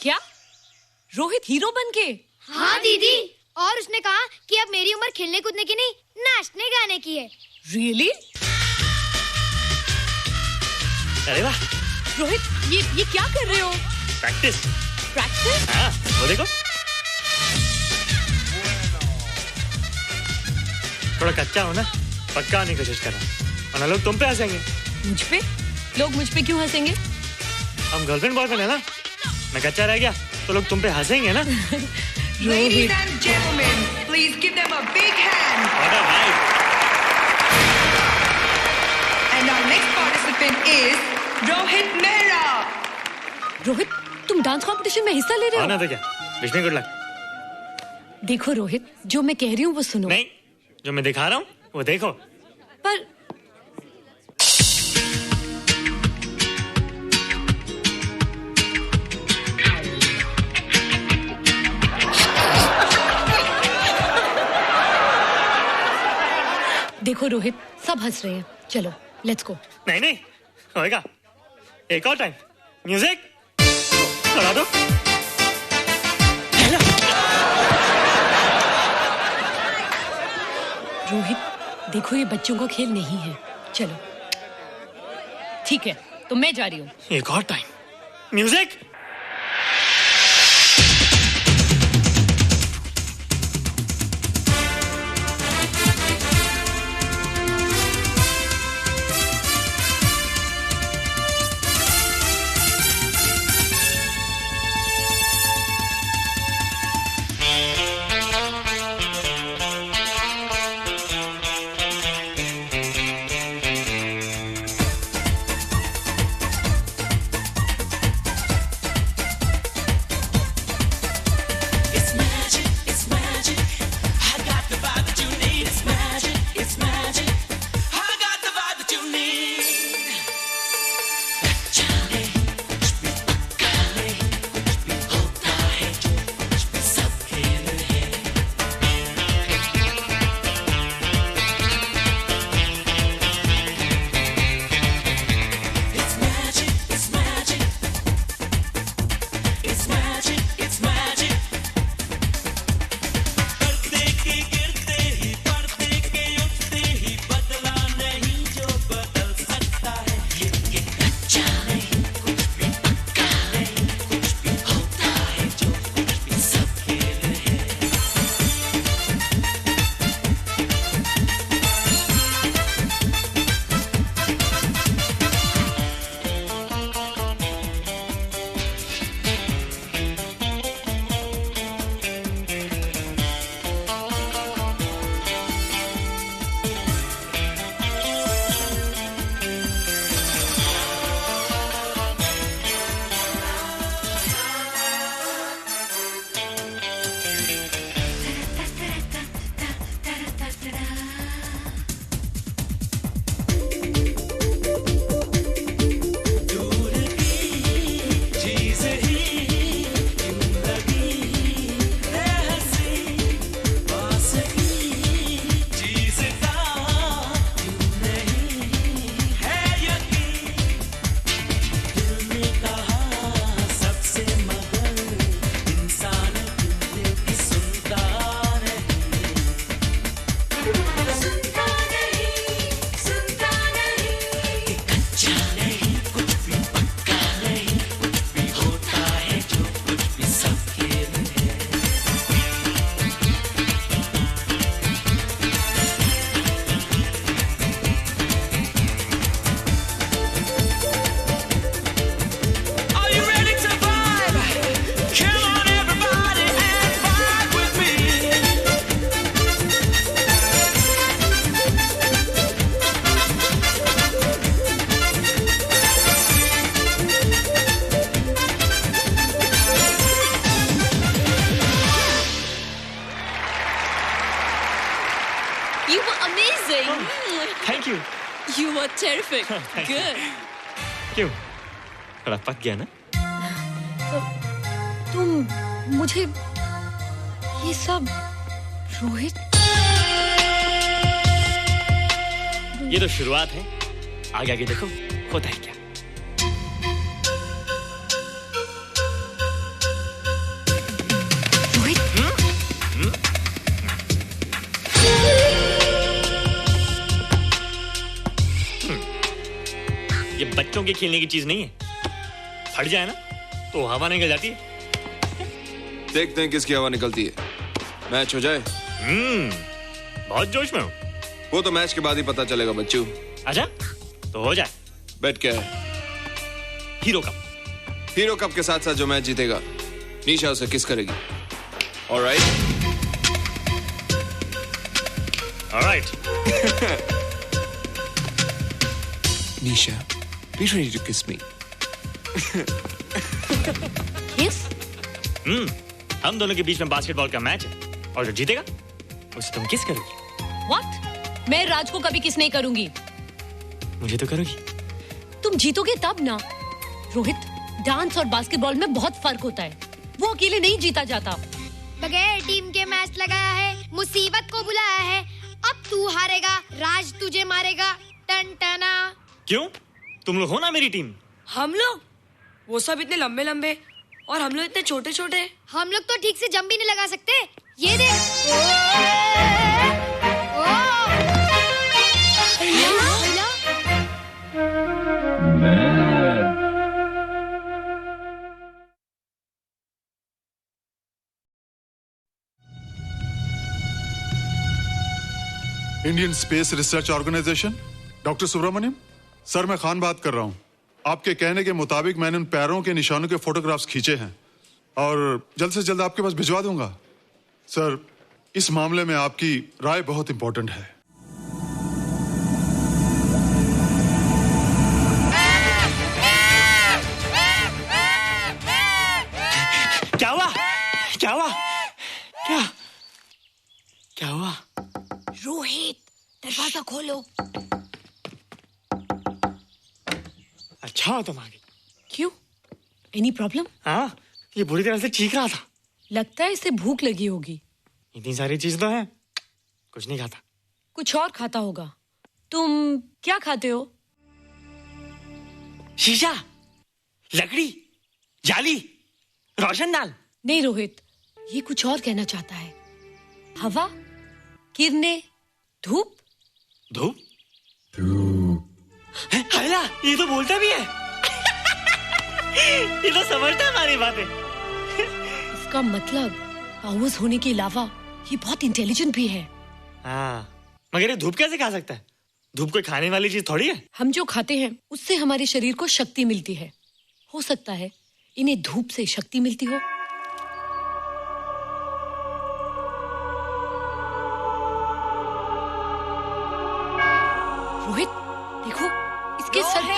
क्या रोहित हीरो बन के? हाँ दीदी, और उसने कहा कि अब मेरी उम्र खेलने कूदने की नहीं, नाचने गाने की है। रियली? अरे वाह रोहित, ये क्या कर रहे हो? प्रैक्टिस। प्रैक्टिस? हाँ, वो देखो। थोड़ा कच्चा हो ना, पक्का होने की कोशिश कर रहा हूँ, वरना लोग तुम पे हंसेंगे। मुझ पे? लोग मुझ पे क्यों हंसेंगे? हम गर्लफ्रेंड बॉयफ्रेंड है ना, मैं कच्चा रह गया तो लोग तुम पे हंसेंगे ना। Ladies and gentlemen, please give them a big hand. And our next participant is Rohit Mehra. Rohit, तुम डांस कंपटीशन में हिस्सा ले रहे हो? ना तो क्या, विश मी गुड लक। देखो रोहित, जो मैं कह रही हूँ वो सुनो। नहीं, जो मैं दिखा रहा हूँ वो देखो। पर देखो रोहित, सब हंस रहे हैं। चलो लेट्स गो। नहीं नहीं होएगा, एक और टाइम। म्यूजिक चला दो। रोहित देखो, ये बच्चों का खेल नहीं है। चलो ठीक है, तो मैं जा रही हूँ। एक और time. Music. You were terrific. Good. क्यों? थोड़ा पक गया ना? तुम मुझे ये सब रोहित, ये तो शुरुआत है, आगे आगे देखो होता है क्या। ये बच्चों के खेलने की चीज नहीं है, फट जाए ना तो हवा निकल जाती है। देखते हैं किसकी हवा निकलती है। मैच हो जाए। बहुत जोश में हूँ। वो तो मैच के बाद ही पता चलेगा बच्चू। अच्छा तो हो जाए। बेट क्या है? Hero cup. हीरो कप के साथ साथ जो मैच जीतेगा निशा उसे किस करेगी। Alright. Nisha, be ready to kiss me. Kiss? हम दोनों के बीच में बास्केटबॉल का मैच है और जो जीतेगा उसे तुम किस करोगी। What? मैं राज को कभी किस नहीं करूंगी। मुझे तो करोगी। तुम जीतोगे तब ना। रोहित, डांस और बास्केटबॉल में बहुत फर्क होता है, वो अकेले नहीं जीता जाता। बगैर टीम के मैच लगाया है, मुसीबत को बुलाया है। अब तू हारेगा, राज तुझे मारेगा। टन टना। क्यों? तुम लोग हो ना मेरी टीम। हम लोग? वो सब इतने लंबे लंबे और हम लोग इतने छोटे छोटे। हम लोग तो ठीक से जंप भी नहीं लगा सकते। ये देख। Indian space research organisation, doctor Subramaniam sir, मैं खान बात कर रहा हूं। आपके कहने के मुताबिक मैंने उन पैरों के निशानों के फोटोग्राफ्स खींचे हैं और जल्द से जल्द आपके पास भिजवा दूंगा। सर, इस मामले में आपकी राय बहुत इंपॉर्टेंट है। क्या हुआ? क्या हुआ? क्या क्या हुआ? रोहित, दरवाजा खोलो। अच्छा तुम आ गई। क्यों? Any problem? हाँ, ये बुरी तरह से चीख रहा था। लगता है इसे भूख लगी होगी। इतनी सारी चीज तो है, कुछ नहीं खाता। कुछ और खाता होगा। तुम क्या खाते हो? शीशा, लकड़ी, जाली, रोशनदान। नहीं रोहित, ये कुछ और कहना चाहता है। हवा, किरणें, धूप। धूप? हैला, ये तो बोलता भी है। ये तो समझता है हमारी बातें। इसका मतलब पावर्स होने के अलावा ये बहुत इंटेलिजेंट भी है। हाँ, मगर ये धूप कैसे खा सकता है? धूप कोई खाने वाली चीज थोड़ी है। हम जो खाते हैं उससे हमारे शरीर को शक्ति मिलती है। हो सकता है इन्हें धूप से शक्ति मिलती हो। रोहित, देखो इसके सर पे।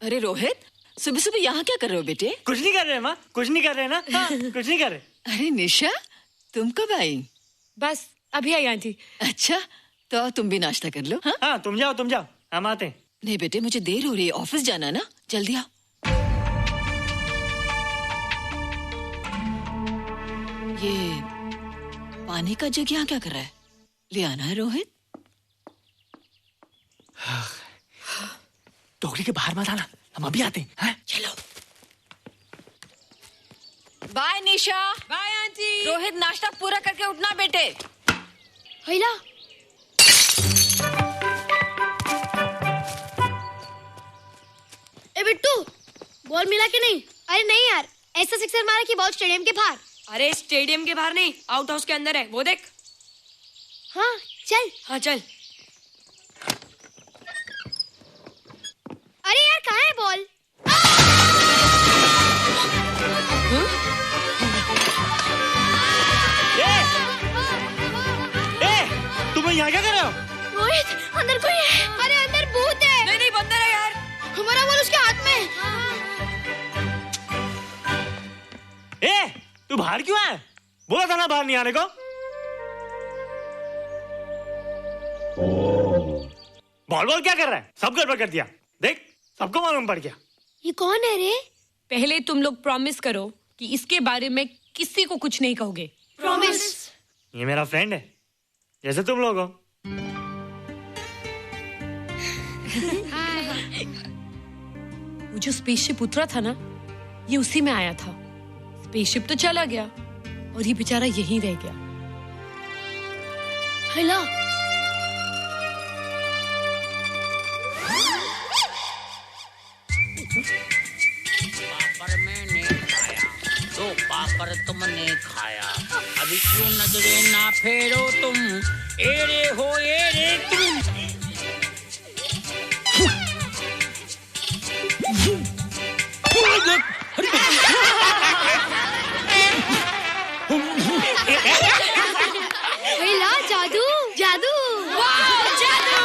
अरे रोहित, सुबह सुबह यहाँ क्या कर रहे हो बेटे? कुछ नहीं कर रहे माँ, कुछ नहीं कर रहे ना। हाँ, कुछ नहीं कर रहे। अरे निशा, तुम कब आई? बस अभी आई आंटी। अच्छा, तो तुम भी नाश्ता कर लो। हाँ, हाँ तुम जाओ, हम आते हैं। नहीं बेटे, मुझे देर हो रही है, ऑफिस जाना ना, जल्दी आओ। ये पानी का जग यहाँ क्या कर रहा है? ले आना है रोहित। टोकरी के बाहर मत आना, हम अभी आते हैं। चलो। Bye Nisha. Bye aunty. Rohit, नाश्ता पूरा करके उठना बेटे। हैला। ए बिट्टू, बॉल मिला कि नहीं? अरे नहीं यार, ऐसा सिक्सर मारा कि बॉल स्टेडियम के बाहर। अरे स्टेडियम के बाहर नहीं, आउट हाउस के अंदर है, वो देख। हाँ चल। हाँ चल। अरे यार, कहाँ है बॉल? तुम यहाँ क्या कर रहे हो? रोहित, अंदर कोई है। अरे अंदर भूत है। नहीं बंदर है यार। हमारा बॉल उसके हाथ में। तू बाहर क्यों है? बोला था ना बाहर नहीं आने को। बॉल बॉल क्या कर रहा है? सब गड़बड़ कर दिया। देख, सबको मालूम पड़ गया। ये कौन है रे? पहले तुम लोग प्रॉमिस करो कि इसके बारे में किसी को कुछ नहीं कहोगे। प्रॉमिस। ये मेरा फ्रेंड है, जैसे तुम लोग हो। वो जो स्पेसशिप उतरा था ना, ये उसी में आया था। स्पेसशिप तो चला गया और ये बेचारा यहीं रह गया। हेलो। पापड़ मैंने खाया, दो पापड़ तुमने खाया, अभी क्यों नजरें ना फेरो तुम, एरे हो एरे तुम। हेला, जादू जादू। वाह, जादू।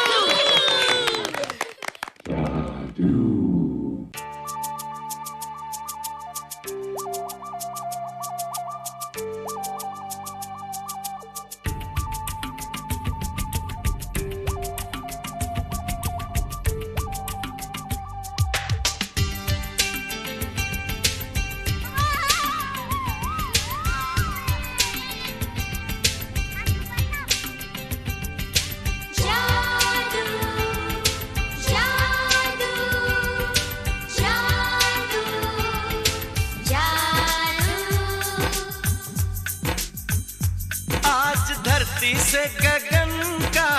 आज धरती से गगन का,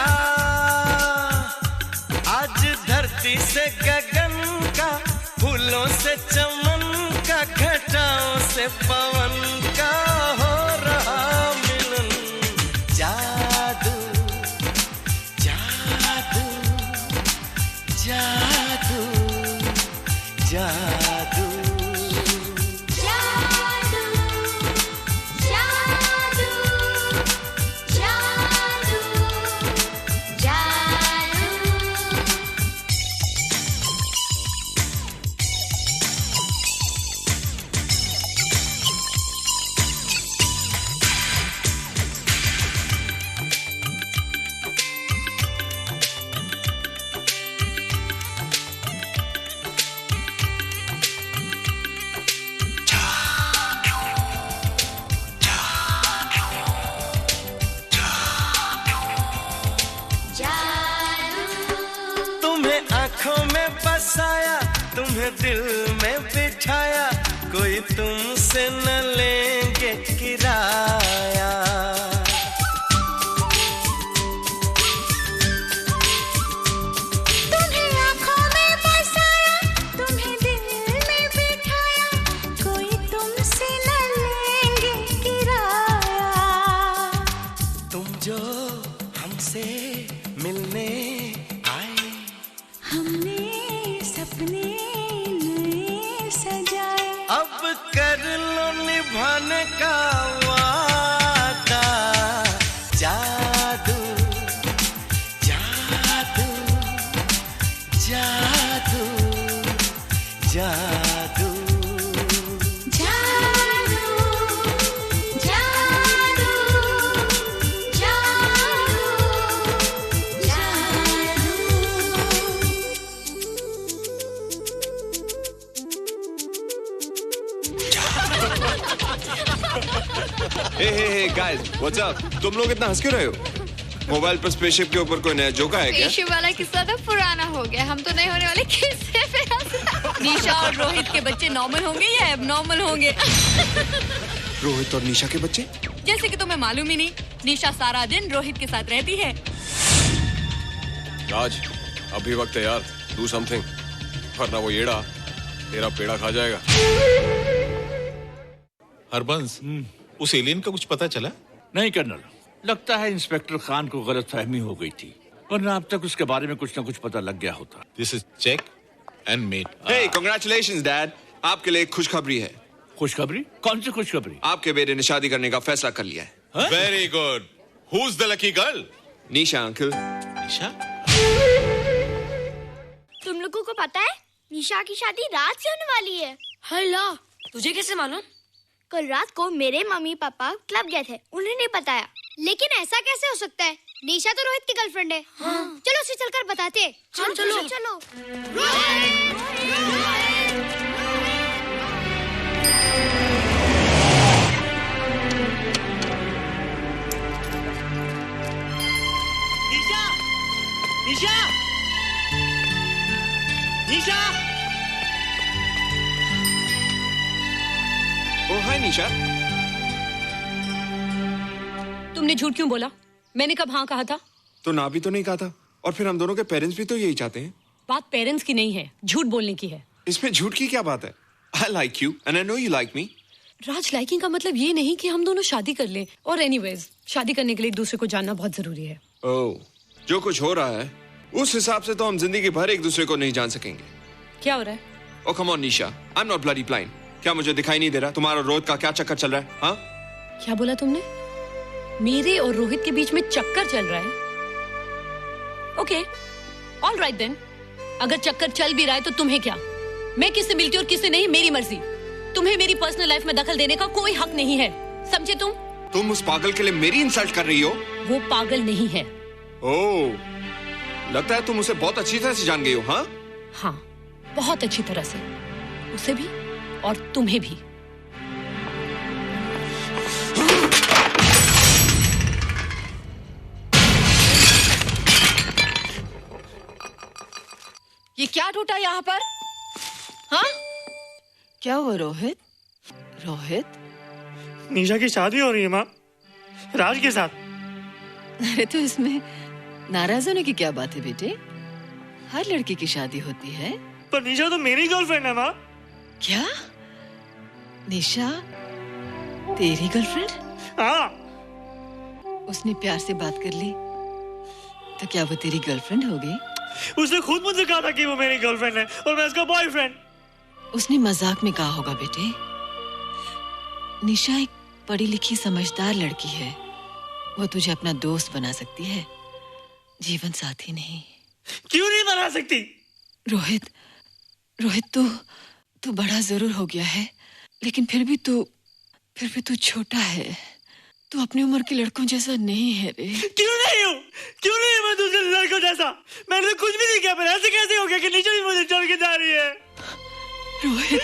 आज धरती से गगन का, फूलों से चमन का, घटाओं से पवन का हो रहा मिलन। जादू जादू जादू जादू आँखों में बसाया, तुम्हें दिल में बिठाया, कोई तुमसे न लेंगे किराया। तुम्हें आँखों में बसाया, तुम्हें दिल में बिठाया, कोई तुमसे न लेंगे किराया। तुम जो हमसे मिलने हमने सपने नए सजाए, अब कर लो निभाने का वादा। जादू जादू जादू जादू हे गाइस, व्हाट्स अप? तुम लोग इतना हंस क्यों रहे हो? मोबाइल पर स्पेसशिप के ऊपर कोई नया जोक आया क्या? स्पेसशिप वाला किस्सा तो पुराना हो गया, हम तो नहीं होने वाले किस्से पे हंसना। निशा और रोहित के बच्चे नॉर्मल होंगे या एबनॉर्मल होंगे? रोहित और निशा के बच्चे? जैसे कि तुम्हें मालूम ही नहीं, निशा सारा दिन रोहित के साथ रहती है। राज, अभी वक्त है यार, डू समथिंग, वरना वो येड़ा तेरा पेड़ा खा जाएगा। हरबंस, उस एलियन का कुछ पता चला? नहीं कर्नल, लगता है इंस्पेक्टर खान को गलतफहमी हो गई थी, वरना अब तक उसके बारे में कुछ न कुछ पता लग गया होता। This is check and mate. Hey, congratulations dad, आपके लिए एक खुशखबरी है। खुशखबरी? कौन सी खुशखबरी? आपके बेटे ने शादी करने का फैसला कर लिया है। Very good. Who is the lucky girl? Nisha uncle. Nisha? तुम लोगों को पता है निशा की शादी रात से होने वाली है। हेला, तुझे कैसे मालूम? कल रात को मेरे मम्मी पापा क्लब गए थे, उन्हें नहीं बताया। लेकिन ऐसा कैसे हो सकता है? निशा तो रोहित की गर्लफ्रेंड है। चलो उसे चलकर बताते हैं। चलो चलो। निशा निशा निशा ओ हाय निशा। तुमने झूठ क्यों बोला? मैंने कब हाँ कहा था? तो ना भी तो नहीं कहा था, और फिर हम दोनों के पेरेंट्स भी तो यही चाहते हैं। बात पेरेंट्स की नहीं है, झूठ बोलने की है। इसमें झूठ की क्या बात है? I like you and I know you like me. Raj, liking का मतलब ये नहीं कि हम दोनों शादी कर लें। और एनीवेज, शादी करने के लिए एक दूसरे को जानना बहुत जरूरी है। ओह, जो कुछ हो रहा है उस हिसाब से तो हम जिंदगी भर एक दूसरे को नहीं जान सकेंगे। क्या हो रहा है? Oh come on Nisha, I am not bloody blind. क्या मुझे दिखाई नहीं दे रहा तुम्हारा रोहित का क्या चक्कर चल रहा है? हाँ, क्या बोला तुमने? मेरे और रोहित के बीच में चक्कर चल रहा है? Okay, all right then. अगर चक्कर चल भी रहा है तो तुम्हें क्या? मैं किससे मिलती हूँ और किससे नहीं, मेरी मर्जी। तुम्हें मेरी पर्सनल लाइफ में दखल देने का कोई हक नहीं है, समझे तुम? तुम उस पागल के लिए मेरी इंसल्ट कर रही हो? वो पागल नहीं है। ओह, लगता है तुम उसे बहुत अच्छी तरह से जान गई हो। हाँ हाँ, बहुत अच्छी तरह से, उसे भी और तुम्हें भी। ये क्या टूटा यहाँ पर? हाँ, क्या हुआ रोहित? रोहित, निशा की शादी हो रही है माँ, राज के साथ। अरे तो इसमें नाराज होने की क्या बात है बेटे? हर लड़की की शादी होती है। पर निशा तो मेरी गर्लफ्रेंड है माँ। क्या? निशा तेरी गर्लफ्रेंड? हाँ। उसने प्यार से बात कर ली तो क्या वो तेरी गर्लफ्रेंड हो गई? उसने खुद मुझसे कहा था कि वो मेरी गर्लफ्रेंड है और मैं उसका बॉयफ्रेंड। उसने मजाक में कहा होगा बेटे। निशा एक पढ़ी लिखी समझदार लड़की है। वो तुझे अपना दोस्त बना सकती है, जीवन साथी नहीं। क्यों नहीं बना सकती? रोहित, रोहित तू बड़ा जरूर हो गया है, लेकिन फिर भी तू छोटा है। तू अपनी उम्र के लड़कों जैसा नहीं है रे। क्यों नहीं हूँ? क्यों नहीं मैं दूसरे लड़कों जैसा? मैंने तो कुछ भी नहीं किया, पर ऐसे कैसे हो गया कि निशा भी मुझे चल के जा रही है? रोहित,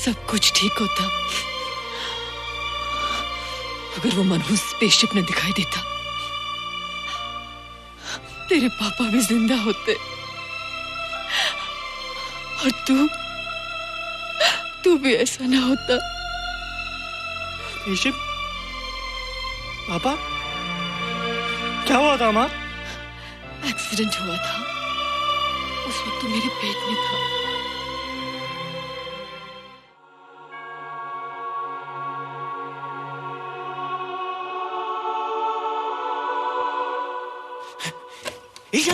सब कुछ ठीक होता अगर वो मनहूस स्पेसशिप न दिखाई देता। तेरे पापा भी जिंदा होते और तू भी ऐसा ना होता। स्पेसशिप? पापा? क्या हुआ था माँ? एक्सीडेंट हुआ था, उस वक्त तू मेरे पेट में था।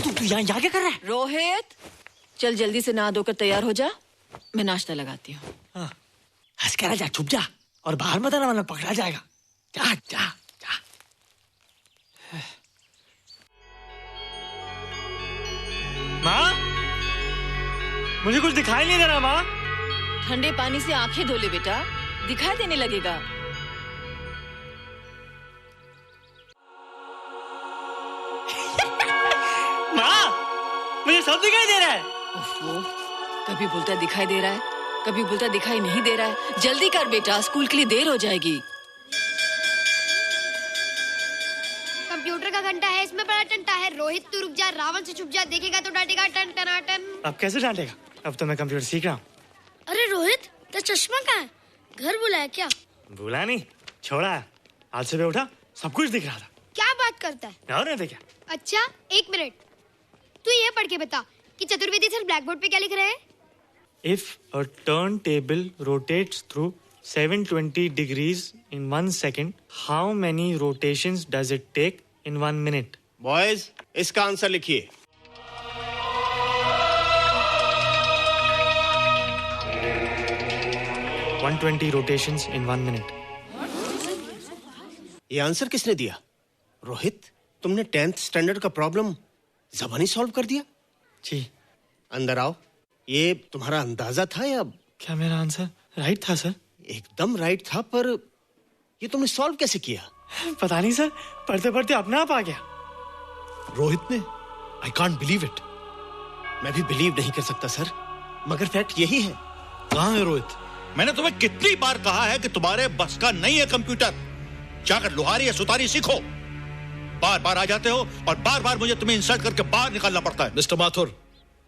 तू यहाँ क्या कर रहा है? रोहित, चल जल्दी से नहा धोकर तैयार हो जा, मैं नाश्ता लगाती हूँ। हंस कर जा, छुप जा और बाहर मत आना वरना पकड़ा जाएगा। जा जा जा। माँ, मुझे कुछ दिखाई नहीं दे रहा माँ। ठंडे पानी से आंखें धो ले बेटा, दिखाई देने लगेगा। माँ, मुझे सब दिखाई दे रहा है। ओफो, कभी बोलता दिखाई दे रहा है, कभी बोलता दिखाई नहीं दे रहा है। जल्दी कर बेटा, स्कूल के लिए देर हो जाएगी। कंप्यूटर का घंटा है, इसमें बड़ा टंटा है। रोहित तू रुक जा, रावण से छुप जा, देखेगा तो डांटेगा टन टना टन। अब कैसे डांटेगा? अब तो मैं कंप्यूटर सीख रहा हूँ। अरे रोहित, तेरा चश्मा कहाँ है? घर बुलाया क्या? भूला नहीं, छोड़ा है। आज सुबह उठा, सब कुछ दिख रहा था। क्या बात करता है? और नहीं तो क्या? अच्छा, एक मिनट, तू ये पढ़ के बता कि चतुर्वेदी सर ब्लैक बोर्ड पे क्या लिख रहे हैं? If a turntable rotates through 720 degrees in 1 second, how many rotations does it take in 1 minute? Boys, इसका आंसर लिखिए। One 120 rotations in 1 minute. ये आंसर किसने दिया? रोहित, तुमने 10th स्टैंडर्ड का प्रॉब्लम ज़बानी सॉल्व कर दिया? जी। अंदर आओ। ये तुम्हारा अंदाजा था या? क्या मेरा आंसर राइट था सर? एकदम राइट था, पर ये तुमने सॉल्व कैसे किया? पता नहीं सर, पढ़ते पढ़ते अपने आप आ गया। रोहित ने, आई कांट बिलीव इट। मैं भी बिलीव नहीं कर सकता सर, मगर फैक्ट यही है। कहाँ है रोहित? मैंने तुम्हें कितनी बार कहा है कि तुम्हारे बस का नहीं है कंप्यूटर। जाकर लोहारी या सुतारी सीखो। बार बार आ जाते हो और बार बार मुझे तुम्हें इंसल्ट करके बाहर निकालना पड़ता है। मिस्टर माथुर,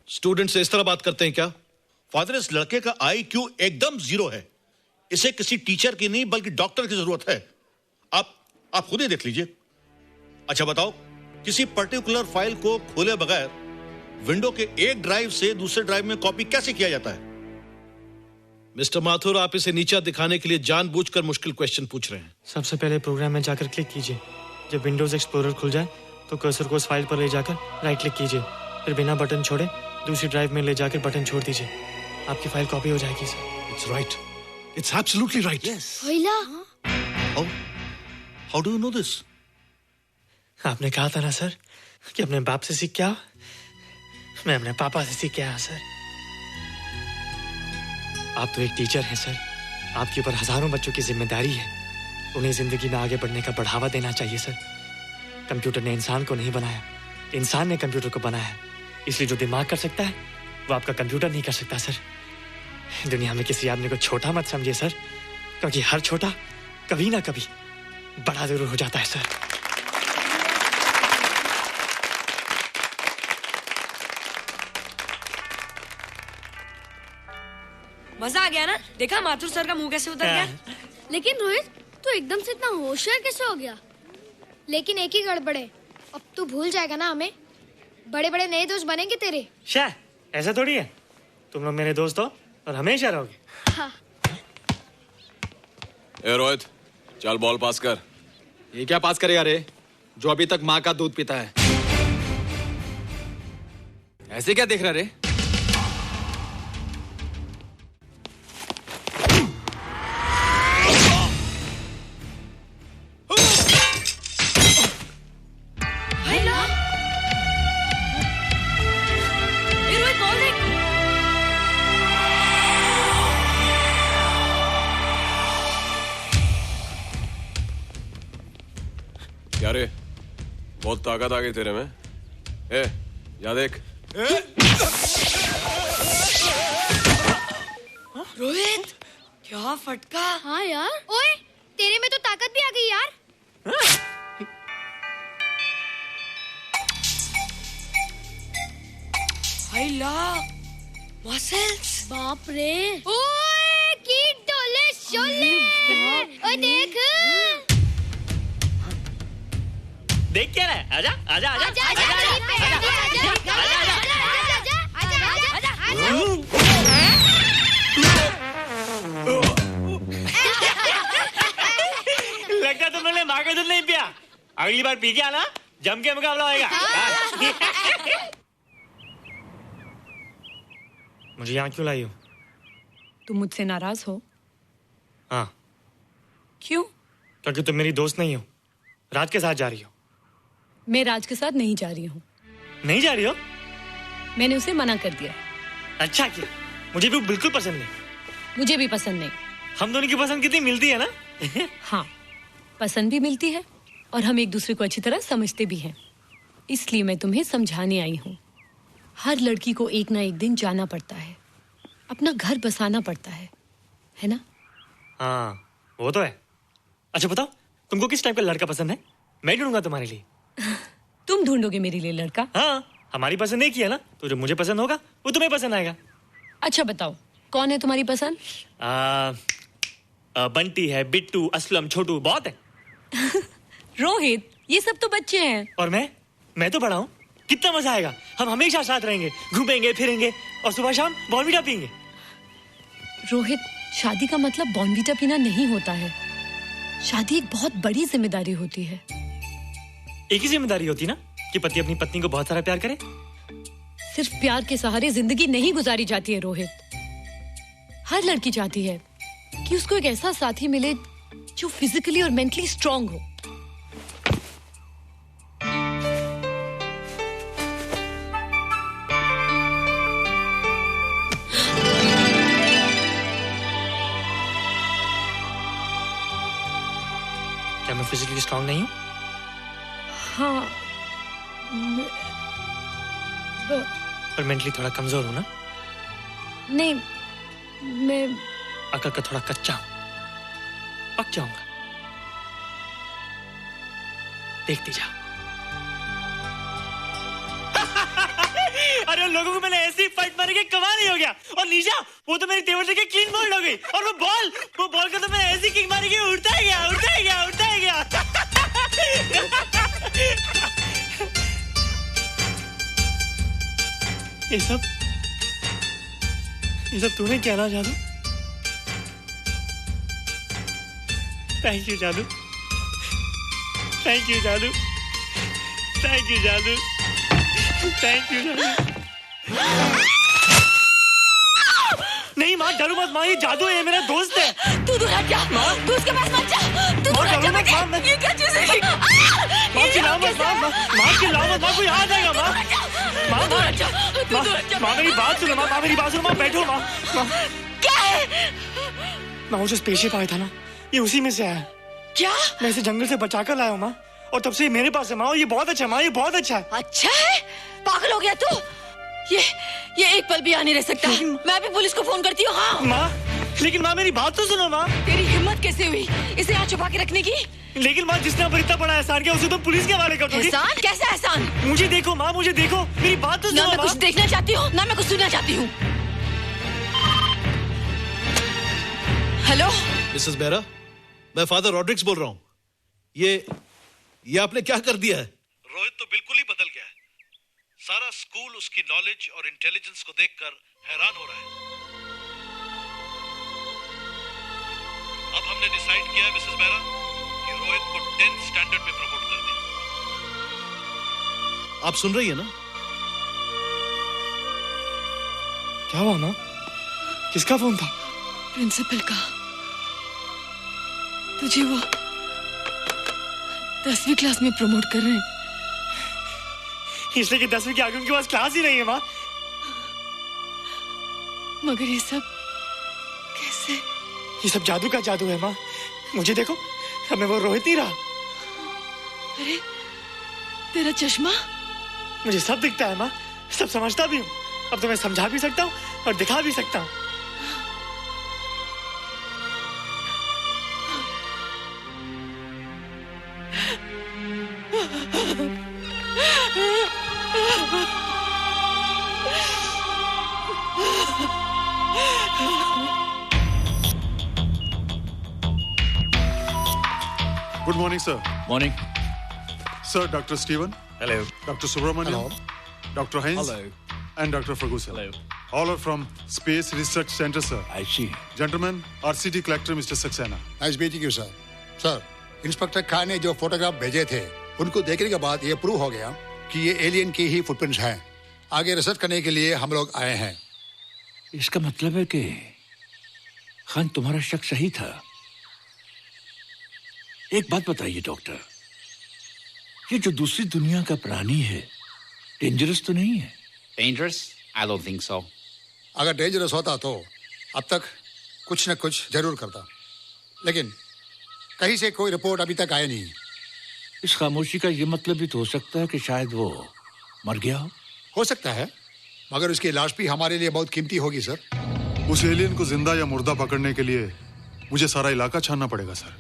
स्टूडेंट से इस तरह बात करते हैं क्या? फादर, इस लड़के का IQ एकदम 0 है। इसे किसी टीचर की नहीं बल्कि डॉक्टर की जरूरत है। आप खुद ही देख लीजिए। अच्छा बताओ, किसी पर्टिकुलर फाइल को खोले बगैर विंडो के एक ड्राइव से दूसरे ड्राइव में कॉपी कैसे किया जाता है? मिस्टर माथुर, आप इसे नीचा दिखाने के लिए जानबूझकर मुश्किल क्वेश्चन पूछ रहे हैं। सबसे पहले प्रोग्राम में जाकर क्लिक कीजिए। जब विंडोज एक्सप्लोरर खुल जाए तो कर्सर को उस फाइल पर ले जाकर राइट क्लिक कीजिए, फिर बिना बटन छोड़े दूसरी ड्राइव में ले जाकर बटन छोड़ दीजिए। आपकी फाइल कॉपी हो जाएगी sir. It's right, it's absolutely right. How do you know this? आपने कहा था ना सर कि अपने बाप से सीख के आओ। मैं अपने पापा से सीख के आया सर। आप तो एक टीचर हैं सर, आपके ऊपर हजारों बच्चों की जिम्मेदारी है। उन्हें जिंदगी में आगे बढ़ने का बढ़ावा देना चाहिए सर। कंप्यूटर ने इंसान को नहीं बनाया, इंसान ने कंप्यूटर को बनाया। इसलिए जो दिमाग कर सकता है वो आपका कंप्यूटर नहीं कर सकता सर। दुनिया में किसी आदमी को छोटा मत समझिए सर, क्योंकि हर छोटा कभी ना कभी बड़ा जरूर हो जाता है सर। मजा आ गया ना? देखा माथुर सर का मुंह कैसे उतर गया? लेकिन रोहित, तू एकदम से इतना होशियार कैसे हो गया? लेकिन एक ही गड़बड़ है, अब तू भूल जाएगा ना हमें। बड़े बड़े नए दोस्त बनेंगे तेरे। शाह, ऐसा थोड़ी है। तुम लोग मेरे दोस्त हो और हमेशा रहोगे। हाँ। ए रोहित, चल बॉल पास कर। ये क्या पास करेगा रे, जो अभी तक माँ का दूध पीता है? ऐसे क्या देख रहा रे? क्या रे, बहुत ताकत आ गई तेरे में। ए, या देख। रोहित, क्या फटका। हाँ यार, ओए तेरे में तो ताकत भी आ गई यार। हाय ला, मसल्स। बाप रे। ओए की डोले शोले। ओए देख। देख क्या रहा है? आजा आजा आजा आजा आजा लगता तुमने माँ का दूध नहीं पिया। अगली बार पी के आना, जम के मुकाबला होएगा। मुझे यहाँ क्यों लाई हो? तुम मुझसे नाराज हो? हाँ। क्यों? क्योंकि तुम मेरी दोस्त नहीं हो, राज के साथ जा रही हो। मैं राज के साथ नहीं जा रही हूँ। नहीं जा रही हो? मैंने उसे मना कर दिया। अच्छा किया, मुझे भी बिल्कुल पसंद नहीं। मुझे भी पसंद नहीं। हम दोनों की पसंद कितनी मिलती है ना? हाँ, पसंद भी मिलती है और हम एक दूसरे को अच्छी तरह समझते भी हैं। इसलिए मैं तुम्हें समझाने आई हूँ। हर लड़की को एक ना एक दिन जाना पड़ता है, अपना घर बसाना पड़ता है ना? हाँ, वो तो है। अच्छा बताओ, तुमको किस टाइप का लड़का पसंद है? मैं ढूंढूंगा तुम्हारे लिए। तुम ढूंढोगे मेरे लिए लड़का? हाँ, हमारी पसंद एक ही है ना, तो जो मुझे पसंद होगा वो तुम्हें पसंद आएगा। अच्छा बताओ, कौन है तुम्हारी पसंद? बंटी है, बिट्टू, असलम, छोटू, बहुत है। रोहित, ये सब तो बच्चे हैं। और मैं तो बड़ा हूँ। कितना मजा आएगा, हम हमेशा साथ रहेंगे, घूमेंगे फिरेंगे और सुबह शाम बॉर्नवीटा पीएंगे। रोहित, शादी का मतलब बॉर्नवीटा पीना नहीं होता है। शादी एक बहुत बड़ी जिम्मेदारी होती है। एक ही जिम्मेदारी होती ना कि पति अपनी पत्नी को बहुत सारा प्यार करे। सिर्फ प्यार के सहारे जिंदगी नहीं गुजारी जाती है रोहित। हर लड़की चाहती है कि उसको एक ऐसा साथी मिले जो फिजिकली और मेंटली स्ट्रांग हो। क्या मैं फिजिकली स्ट्रांग नहीं हूँ? हाँ पर मेंटली थोड़ा कमजोर हूँ ना? नहीं, मैं अकल का थोड़ा कच्चा हूँ, पक जाऊंगा, देखती जा। अरे उन लोगों को मैंने ऐसी फाइट मारी कि कमाल ही हो गया। और निशा, वो तो मेरी टेबल से क्लीन बॉल हो गई। और वो बॉल को तो मैंने ऐसी किक मारी कि उड़ता ही गया, उड़ता ही गया, उड़ता ही गया। ये सब तूने क्या ना जादू? थैंक यू जादू, थैंक यू जादू, थैंक यू जादू, थैंक यू जादू। नहीं माँ, डरो मत माँ, ये जादू है, ये मेरा दोस्त है। तू दूर हट जा, तू उसके पास मत जा, तू दूर हट जा बेटे। ये क्या चीज़ है? माँ चिल्लाओ मत, माँ चिल्लाओ मत, माँ कोई आ जाएगा माँ। माँ मेरी बात सुनो, माँ मेरी बात सुनो, माँ बैठो माँ। क्या है? माँ वो जो स्पेसशिप आया था ना, ये उसी में से आया। क्या? मैं इसे जंगल से बचा कर लाया हूँ माँ, और तब से ये मेरे पास है माँ। और ये बहुत अच्छा है माँ, ये बहुत अच्छा है। अच्छा है? पागल हो गया तू? ये एक पल भी यहाँ नहीं रह सकता। मैं अभी पुलिस को फोन करती हूँ। हाँ माँ, लेकिन माँ मेरी बात तो सुनो माँ। तेरी हिम्मत कैसे हुई इसे यहाँ छुपा के रखने की? लेकिन माँ, जिसने अब इतना बड़ा एहसान किया उसे तो पुलिस के हवाले कर दोगी। एहसान? कैसा एहसान? मुझे देखो माँ, मुझे देखो, मेरी बात तो सुनो। ना मैं कुछ देखना चाहती हूँ, ना मैं कुछ सुनना चाहती हूँ। हेलो मिसेस बेरा, मैं फादर रॉड्रिक्स बोल रहा हूँ। ये आपने क्या कर दिया है? रोहित तो बिल्कुल ही बदल गया है। सारा स्कूल उसकी नॉलेज और इंटेलिजेंस को देखकर हैरान हो रहा है। अब हमने डिसाइड किया है मिसेस बेरा कि रोहित को 10th स्टैंडर्ड में प्रमोट कर दें। आप सुन रही है ना? क्या हुआ माँ? किसका फोन था? प्रिंसिपल का। तुझे वो 10वीं क्लास में प्रमोट कर रहे हैं। इसलिए कि 10वीं के आगे उनके पास क्लास ही नहीं है माँ। मगर ये सब कैसे? ये सब जादू का जादू है माँ। मुझे देखो, हमें वो रोहित नहीं रहा। अरे तेरा चश्मा? मुझे सब दिखता है माँ, सब समझता भी हूँ। अब तो मैं समझा भी सकता हूँ और दिखा भी सकता हूँ। Good morning, sir. Morning. Sir, Dr. Stephen. Hello. Dr. Subramaniam. Hello. Dr. Heinz. Hello. And Dr. Ferguson. Hello. All are from Space Research Center, sir. I see. Gentlemen, RCT collector Mr. Saxena. Nice meeting you sir. Sir, inspector Khan ने जो photograph भेजे थे उनको देखने के बाद ये prove हो गया कि ये एलियन की ही फुटप्रिंट्स हैं। आगे रिसर्च करने के लिए हम लोग आए हैं। इसका मतलब है कि खान तुम्हारा शक सही था। एक बात बताइए डॉक्टर, ये जो दूसरी दुनिया का प्राणी है डेंजरस तो नहीं है? Dangerous? I don't think so. अगर डेंजरस होता तो अब तक कुछ न कुछ जरूर करता, लेकिन कहीं से कोई रिपोर्ट अभी तक आई नहीं। इस खामोशी का ये मतलब भी तो हो सकता है कि शायद वो मर गया हो सकता है, मगर उसकी लाश भी हमारे लिए बहुत कीमती होगी सर। उस एलियन को जिंदा या मुर्दा पकड़ने के लिए मुझे सारा इलाका छानना पड़ेगा सर।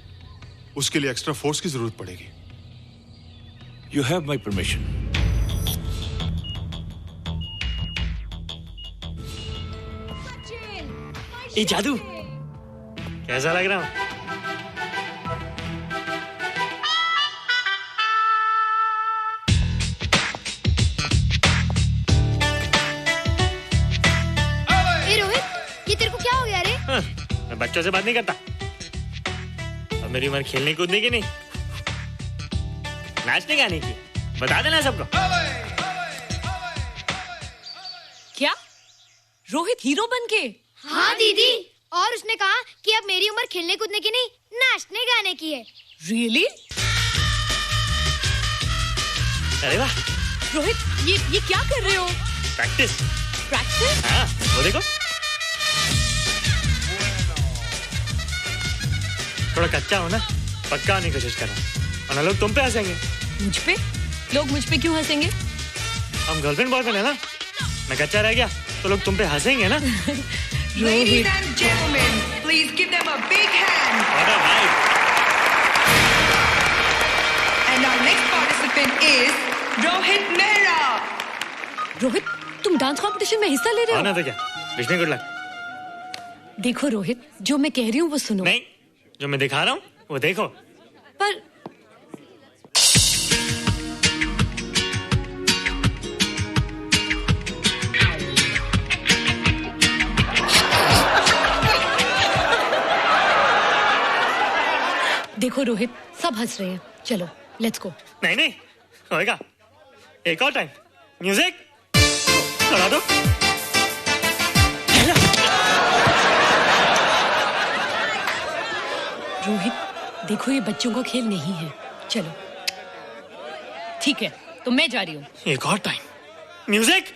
उसके लिए एक्स्ट्रा फोर्स की जरूरत पड़ेगी। You have my permission. ये जादू कैसा लग रहा हूँ? ए रोहित, ये तेरे को क्या हो गया रे? मैं बच्चों से बात नहीं करता। अब मेरी उम्र खेलने कूदने की नहीं, नाचने गाने की। बता देना सबको। क्या रोहित हीरो बन के? हाँ दीदी, और उसने कहा कि अब मेरी उम्र खेलने कूदने की नहीं, नाचने गाने की है। रियली? अरे वाह रोहित, ये क्या कर रहे हो? प्रैक्टिस। प्रैक्टिस? हाँ, वो देखो थोड़ा कच्चा हो ना, पक्का नहीं कोशिश कर रहा, वरना लोग तुम पे हंसेंगे। मुझ पे? लोग मुझ पे क्यों हंसेंगे? हम गर्लफ्रेंड बॉयफ्रेंड है ना, मैं कच्चा रह गया तो लोग तुम पे हंसेंगे ना। Ladies and gentlemen, please give them a big hand. And our next participant is Rohit Mehra. Rohit, तुम डांस कंपटीशन में हिस्सा ले रहे हो? आना था क्या? Wish me good luck. देखो रोहित, जो मैं कह रही हूँ वो सुनो। नहीं, जो मैं दिखा रहा हूँ वो देखो। पर देखो रोहित, सब हंस रहे हैं, चलो लेट्स गो। नहीं नहीं होएगा, एक और टाइम। म्यूजिक चला दो। रोहित देखो, ये बच्चों का खेल नहीं है, चलो। ठीक है, तो मैं जा रही हूँ। एक और time. Music.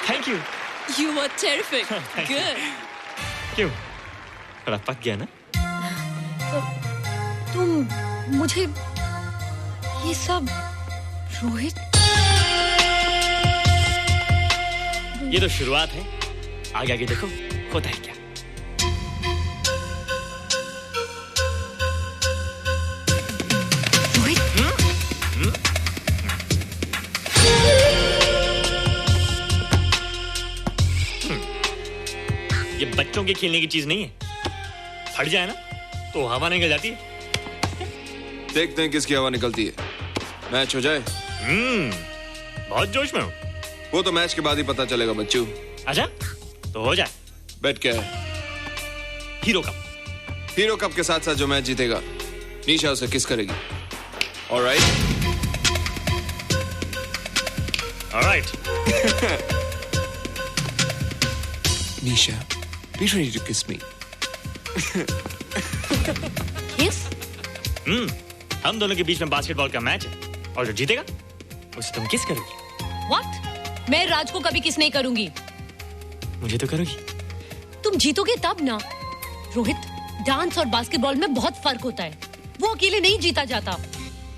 Thank you. You were terrific. Thank you. Good. क्यों? थोड़ा पक गया ना? तो तुम मुझे ये सब रोहित, ये तो शुरुआत है, आगे आगे देखो होता है क्या। ये बच्चों के खेलने की चीज नहीं है, फट जाए ना तो हवा निकल जाती है। देखते हैं किसकी हवा निकलती है, मैच हो जाए। बहुत जोश में हूँ। वो तो मैच के बाद ही पता चलेगा बच्चू। अच्छा तो हो जाए। बेट क्या है? Hero cup. हीरो कप के साथ साथ जो मैच जीतेगा निशा उसे किस करेगी। Alright. Alright. Nisha, be ready to kiss me. Kiss? हम दोनों के बीच में बास्केटबॉल का मैच है और जो जीतेगा उसे तुम किस करोगी। What? मैं राज को कभी किस नहीं करूंगी। मुझे तो करोगी। तुम जीतोगे तब ना। रोहित, डांस और बास्केटबॉल में बहुत फर्क होता है। वो अकेले नहीं जीता जाता।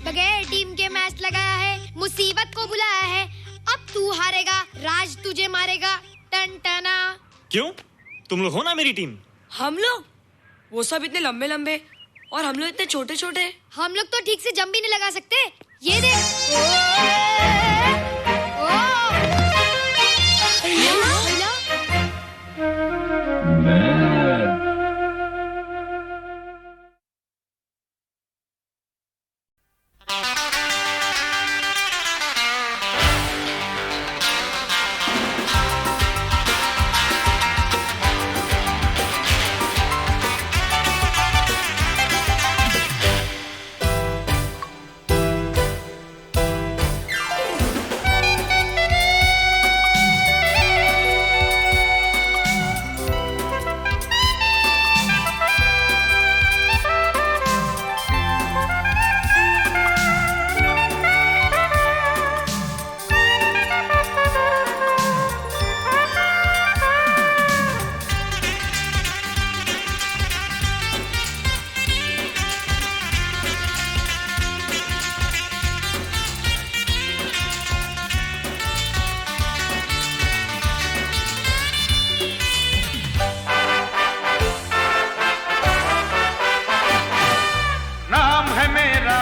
बगैर टीम के मैच लगाया है, मुसीबत को बुलाया है। अब तू हारेगा, राज तुझे मारेगा। टन टना। क्यों? तुम लोग हो ना मेरी टीम। हम लोग? वो सब इतने लंबे लंबे और हम लोग इतने छोटे छोटे। हम लोग तो ठीक से जंप भी नहीं लगा सकते। ये देख।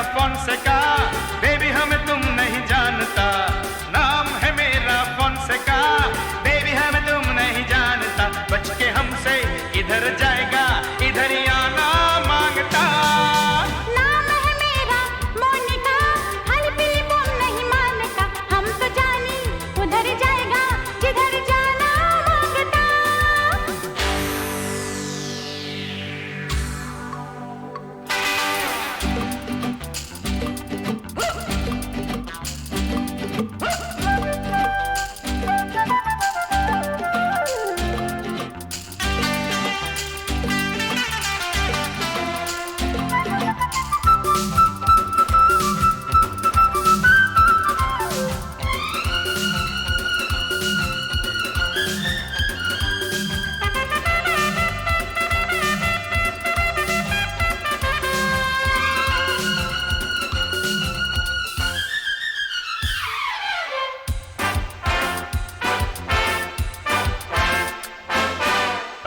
फोनसेका, बेबी हमें तुम नहीं जानता। नाम है मेरा फोनसेका, बेबी हमें तुम नहीं जानता। बच के हमसे इधर जाएगा, इधर ही आना मांगता। नाम है मेरा मोनिका, हल्की तुम नहीं मानता। हम तो जानी उधर जाएगा जिधर जाना मांगता।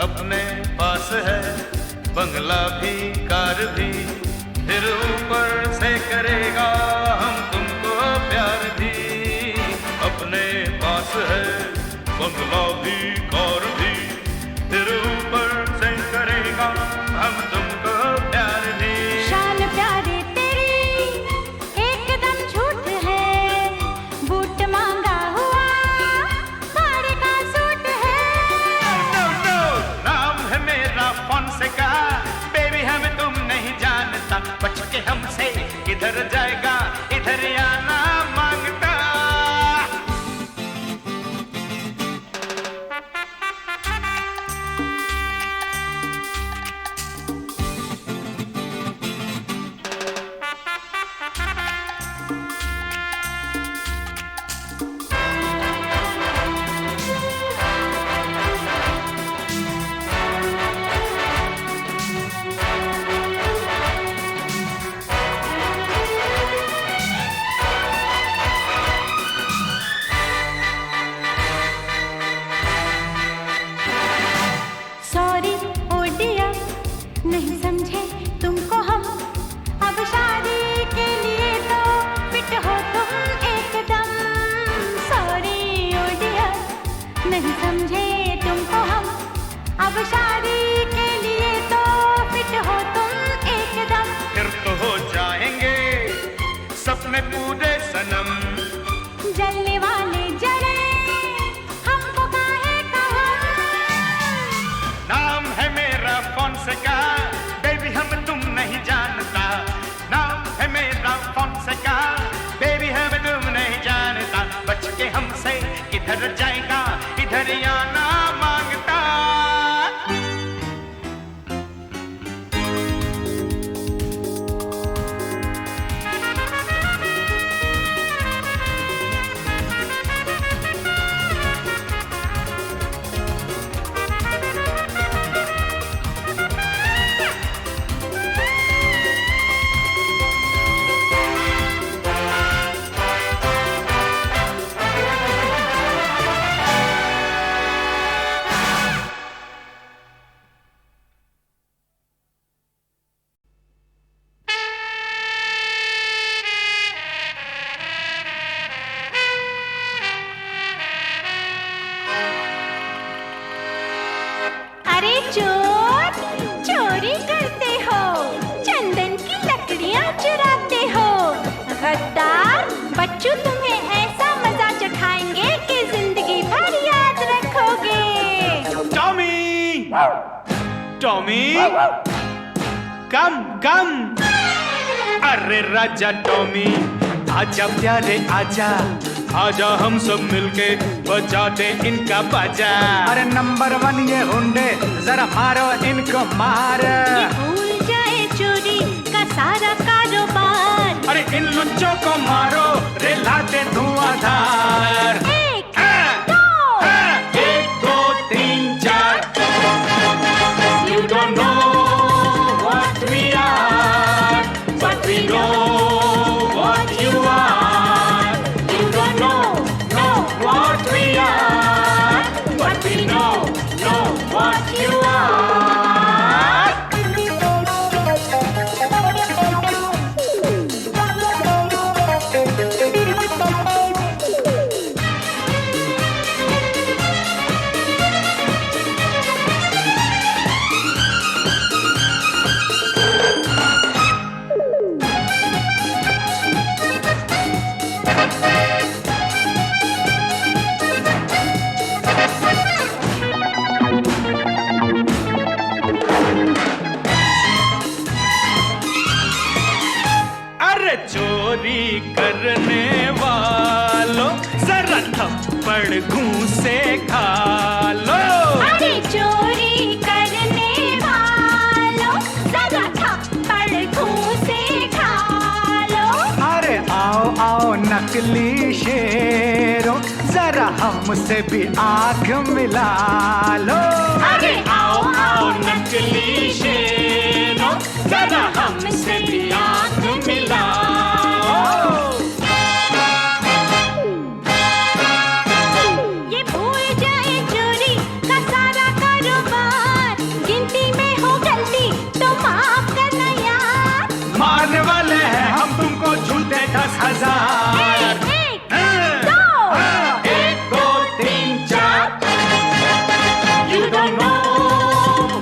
अपने पास है बंगला भी, कार भी, फिर ऊपर से करेगा हम तुमको प्यार भी। अपने पास है बंगला भी, कार भी, फिर ऊपर से करेगा हम तुमको प्यार भी। शान प्यारे तेरी एकदम झूठ है, बूट मांगा हुआ साड़ी का सूट है। नो नो, नाम है मेरा फोनसेका, बेबी हमें तुम नहीं जानता। बच के हमसे किधर जाएगा, इधर ही आना मांगता। सॉरी ओ डियर, नहीं समझे तुमको हम। अब शादी के लिए तो फिट हो तुम एकदम। सॉरी ओ डियर, नहीं समझे तुमको हम। अब शादी के लिए तो फिट हो तुम एकदम। फिर तो हो जाएंगे सपने पूरे सनम। जलने वाले जले किधर जाएगा इधर आना मांगता। अरे चोर, चोरी करते हो, चंदन की लकड़ियां चुराते हो। गद्दार बच्चों तुम्हें ऐसा मजा चखाएंगे कि जिंदगी भर याद रखोगे। टॉमी, टॉमी, कम कम। अरे राजा टॉमी, आजा प्यारे आजा, आजा हम सब मिलके बजाते इनका बाजा। अरे नंबर 1 ये हुंडे, जरा मारो इनको मार। ये भूल जाए चोरी का सारा कारोबार। अरे इन लुच्चों को मारो, रे लाते धुआंधार। 1 2 3 4। You don't know what we are, but we know what you are. You don't know what we are, but we know what you are. अरे चोरी करने वालों, जरा थप्पड़ घूंसे खा लो। अरे चोरी करने वालों, जरा थप्पड़ घूंसे खा लो। अरे आओ आओ नकली शेरों, जरा हमसे भी आंख मिला लो। अरे आओ आओ नकली शेरों, जरा हमसे भी आंख मिलाओ। ये भूल जाए चोरी का सारा कारोबार। गिनती में हो गलती तो माफ करना यार। मारने वाले हैं हम तुमको झूठे 10,000। 1 2 3 4। You don't know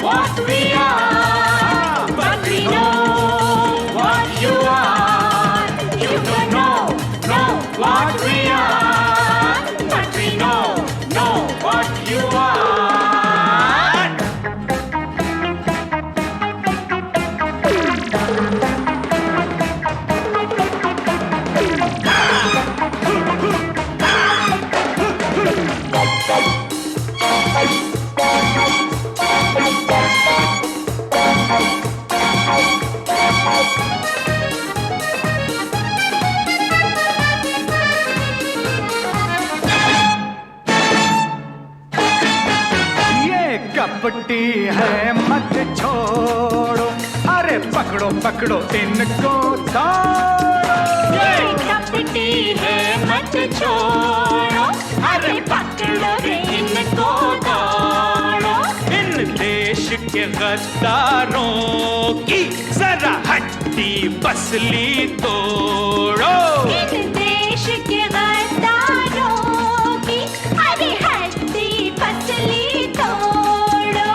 what we are, but we know what you are. You don't know what we are, but we know what you are. ये कपटी है मत छोड़ो, अरे पकड़ो पकड़ो इनको दौड़ो। ये कपटी है मत छोड़ो, अरे पकड़ो रे इनको दौड़ो। इन देश के गद्दारों की जरा हड्डी पसली तोड़ो। इन देश के गद्दारों की अरे हड्डी पसली तोड़ो।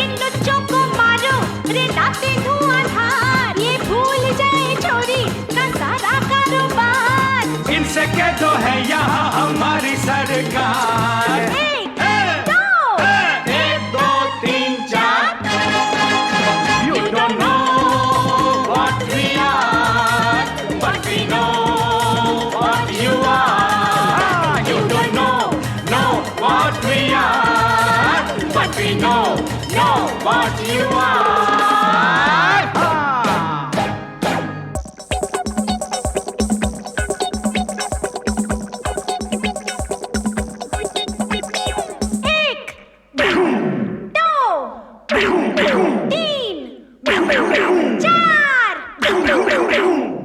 इन लुच्चों को मारो, रे लाते धुआंधार। ये भूल जाए चोरी का सारा कारोबार। इनसे कह दो है यहाँ हमारी सरकार। 1 2 3 4। You don't know what we are, but we know what you want. हाँ। एक, दो, तीन, चार, 10।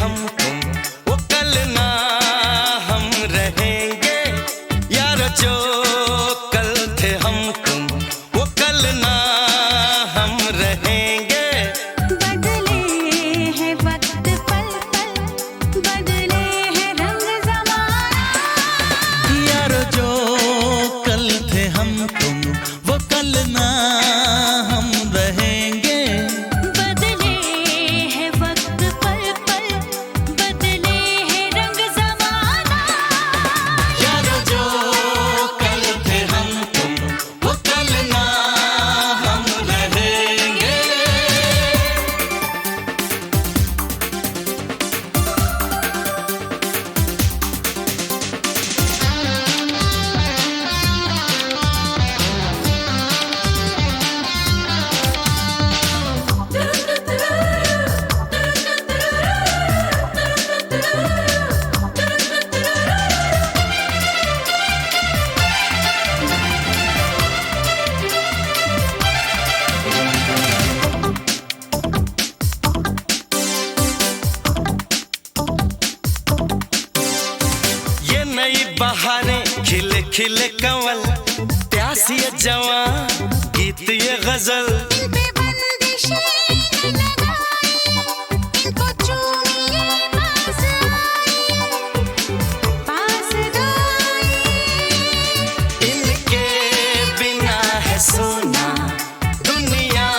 हम तुम वो कल ना हम रहेंगे यार जो कल थे हम तुम वो कल ना हम रहेंगे बदले हैं वक्त पल पल बदले हैं रंग ज़माना यार जो कल थे हम तुम वो कल ना हम रहेंगे बदले हैं वक्त पल पल बदले हैं रंग ज़माना यार जो कल थे हम तुम वो कल ना हम रहेंगे ये नई बहारें खिले खिले कंवल प्यासी ये जवां गीत ये गजल पे बंदिशें न लगाई इनको चूमिए पास आई इनके बिना है सोना दुनिया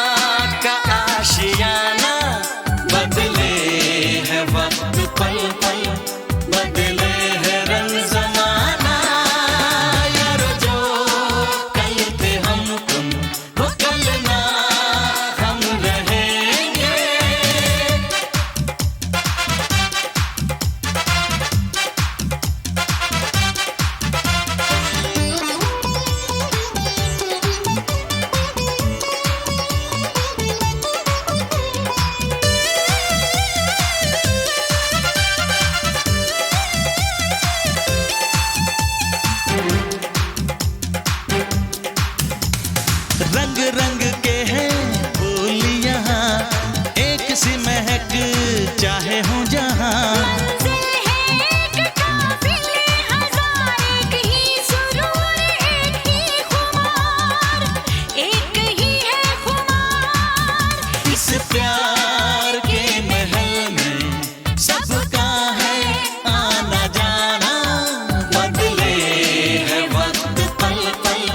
का आशियाना बदले है वक्त पल पल बदले है रंग ज़माना यार जो कल थे हम तुम वो कल ना हम रहेंगे रंग रंग के हैं फूल यहाँ एक सी महक चाहे हूँ जहाँ मंजिल है एक काफिले हजार एक ही सुरूर एक ही खुमार एक ही है खुमार इस प्यार के महल में सबका है आना जाना बदले है वक्त पल पल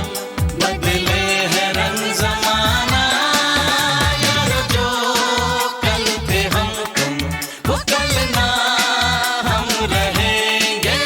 बदले है रंग ज़माना यार जो कल थे हम तुम वो कल ना हम रहेंगे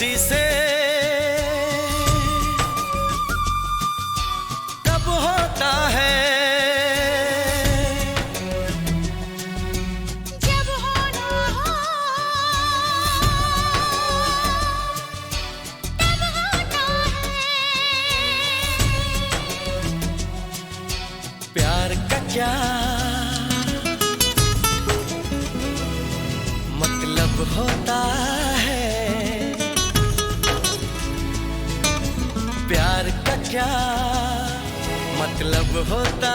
किसी से कब होता है, जब होना हो तब होता है। प्यार का क्या मतलब होता है, प्यार का क्या मतलब होता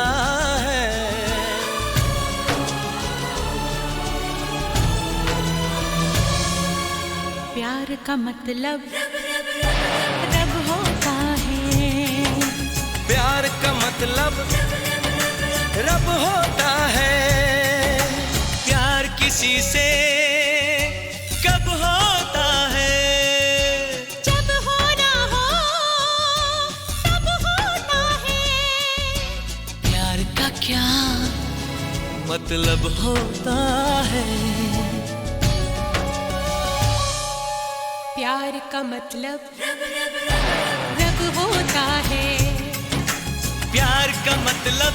है। प्यार का मतलब रब होता है, प्यार का मतलब रब होता है। प्यार किसी से कब होता है, जब होना हो तब होता है। प्यार का क्या मतलब होता है। प्यार का मतलब रब होता है, प्यार का मतलब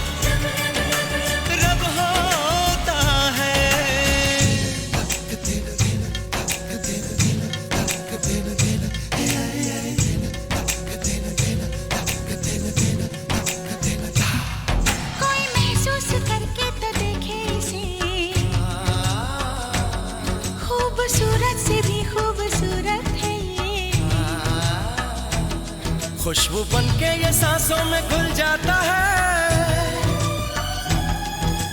रब होता है। कोई महसूस करके तो देखे इसे, खूबसूरत से भी खूबसूरत है ये। खुशबू बनके ये सांसों में घुल जाता है,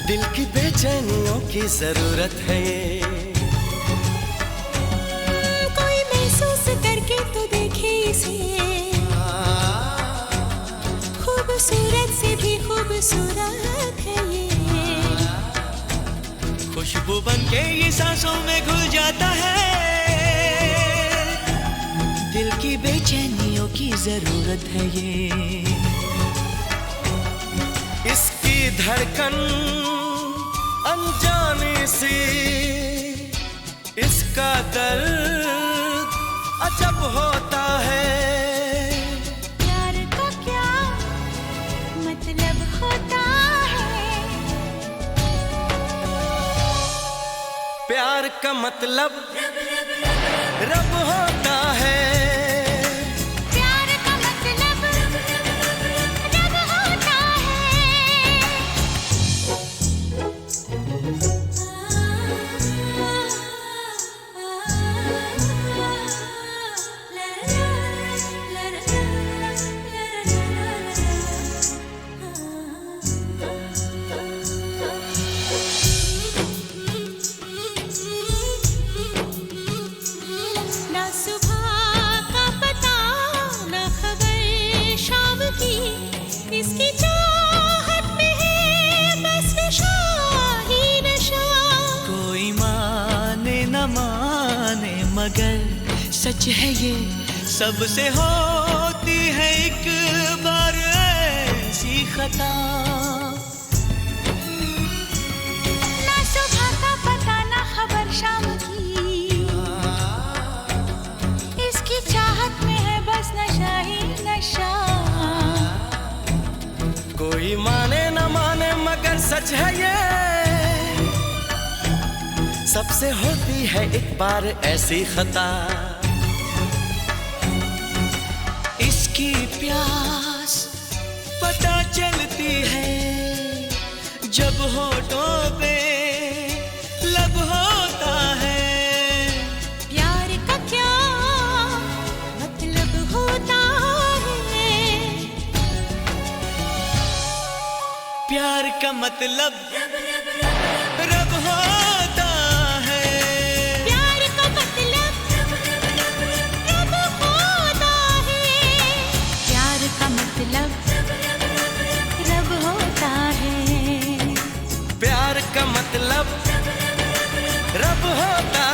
दिल की बेचैनियों की जरूरत है ये। कोई महसूस करके तो देखे इसे, खूबसूरत से भी खूबसूरत है ये। खुशबू बनके ये सांसों में घुल जाता है, दिल की बेचैनियों की जरूरत है ये। इसकी धड़कन अनजानी सी, इसका दर्द अजब होता है। प्यार का क्या मतलब होता है, प्यार का मतलब रब होता है। प्यार का मतलब रब होता ना सुबह का पता ना खबर शाम की, इसकी चाहत में है बस नशा ही नशा। कोई माने न माने मगर सच है ये, सबसे होती है एक बार ऐसी खता। ना सुबह का पता ना खबर शाम की, इसकी चाहत में है बस नशा ही नशा। कोई माने न माने मगर सच है ये, सबसे होती है एक बार ऐसी खता। इसकी प्यास पता चलती है जब होठों पे लब होता है। प्यार का क्या मतलब होता है, प्यार का मतलब रब होता है। प्यार का मतलब रब होता है, प्यार का मतलब रब होता है। प्यार का मतलब रब होता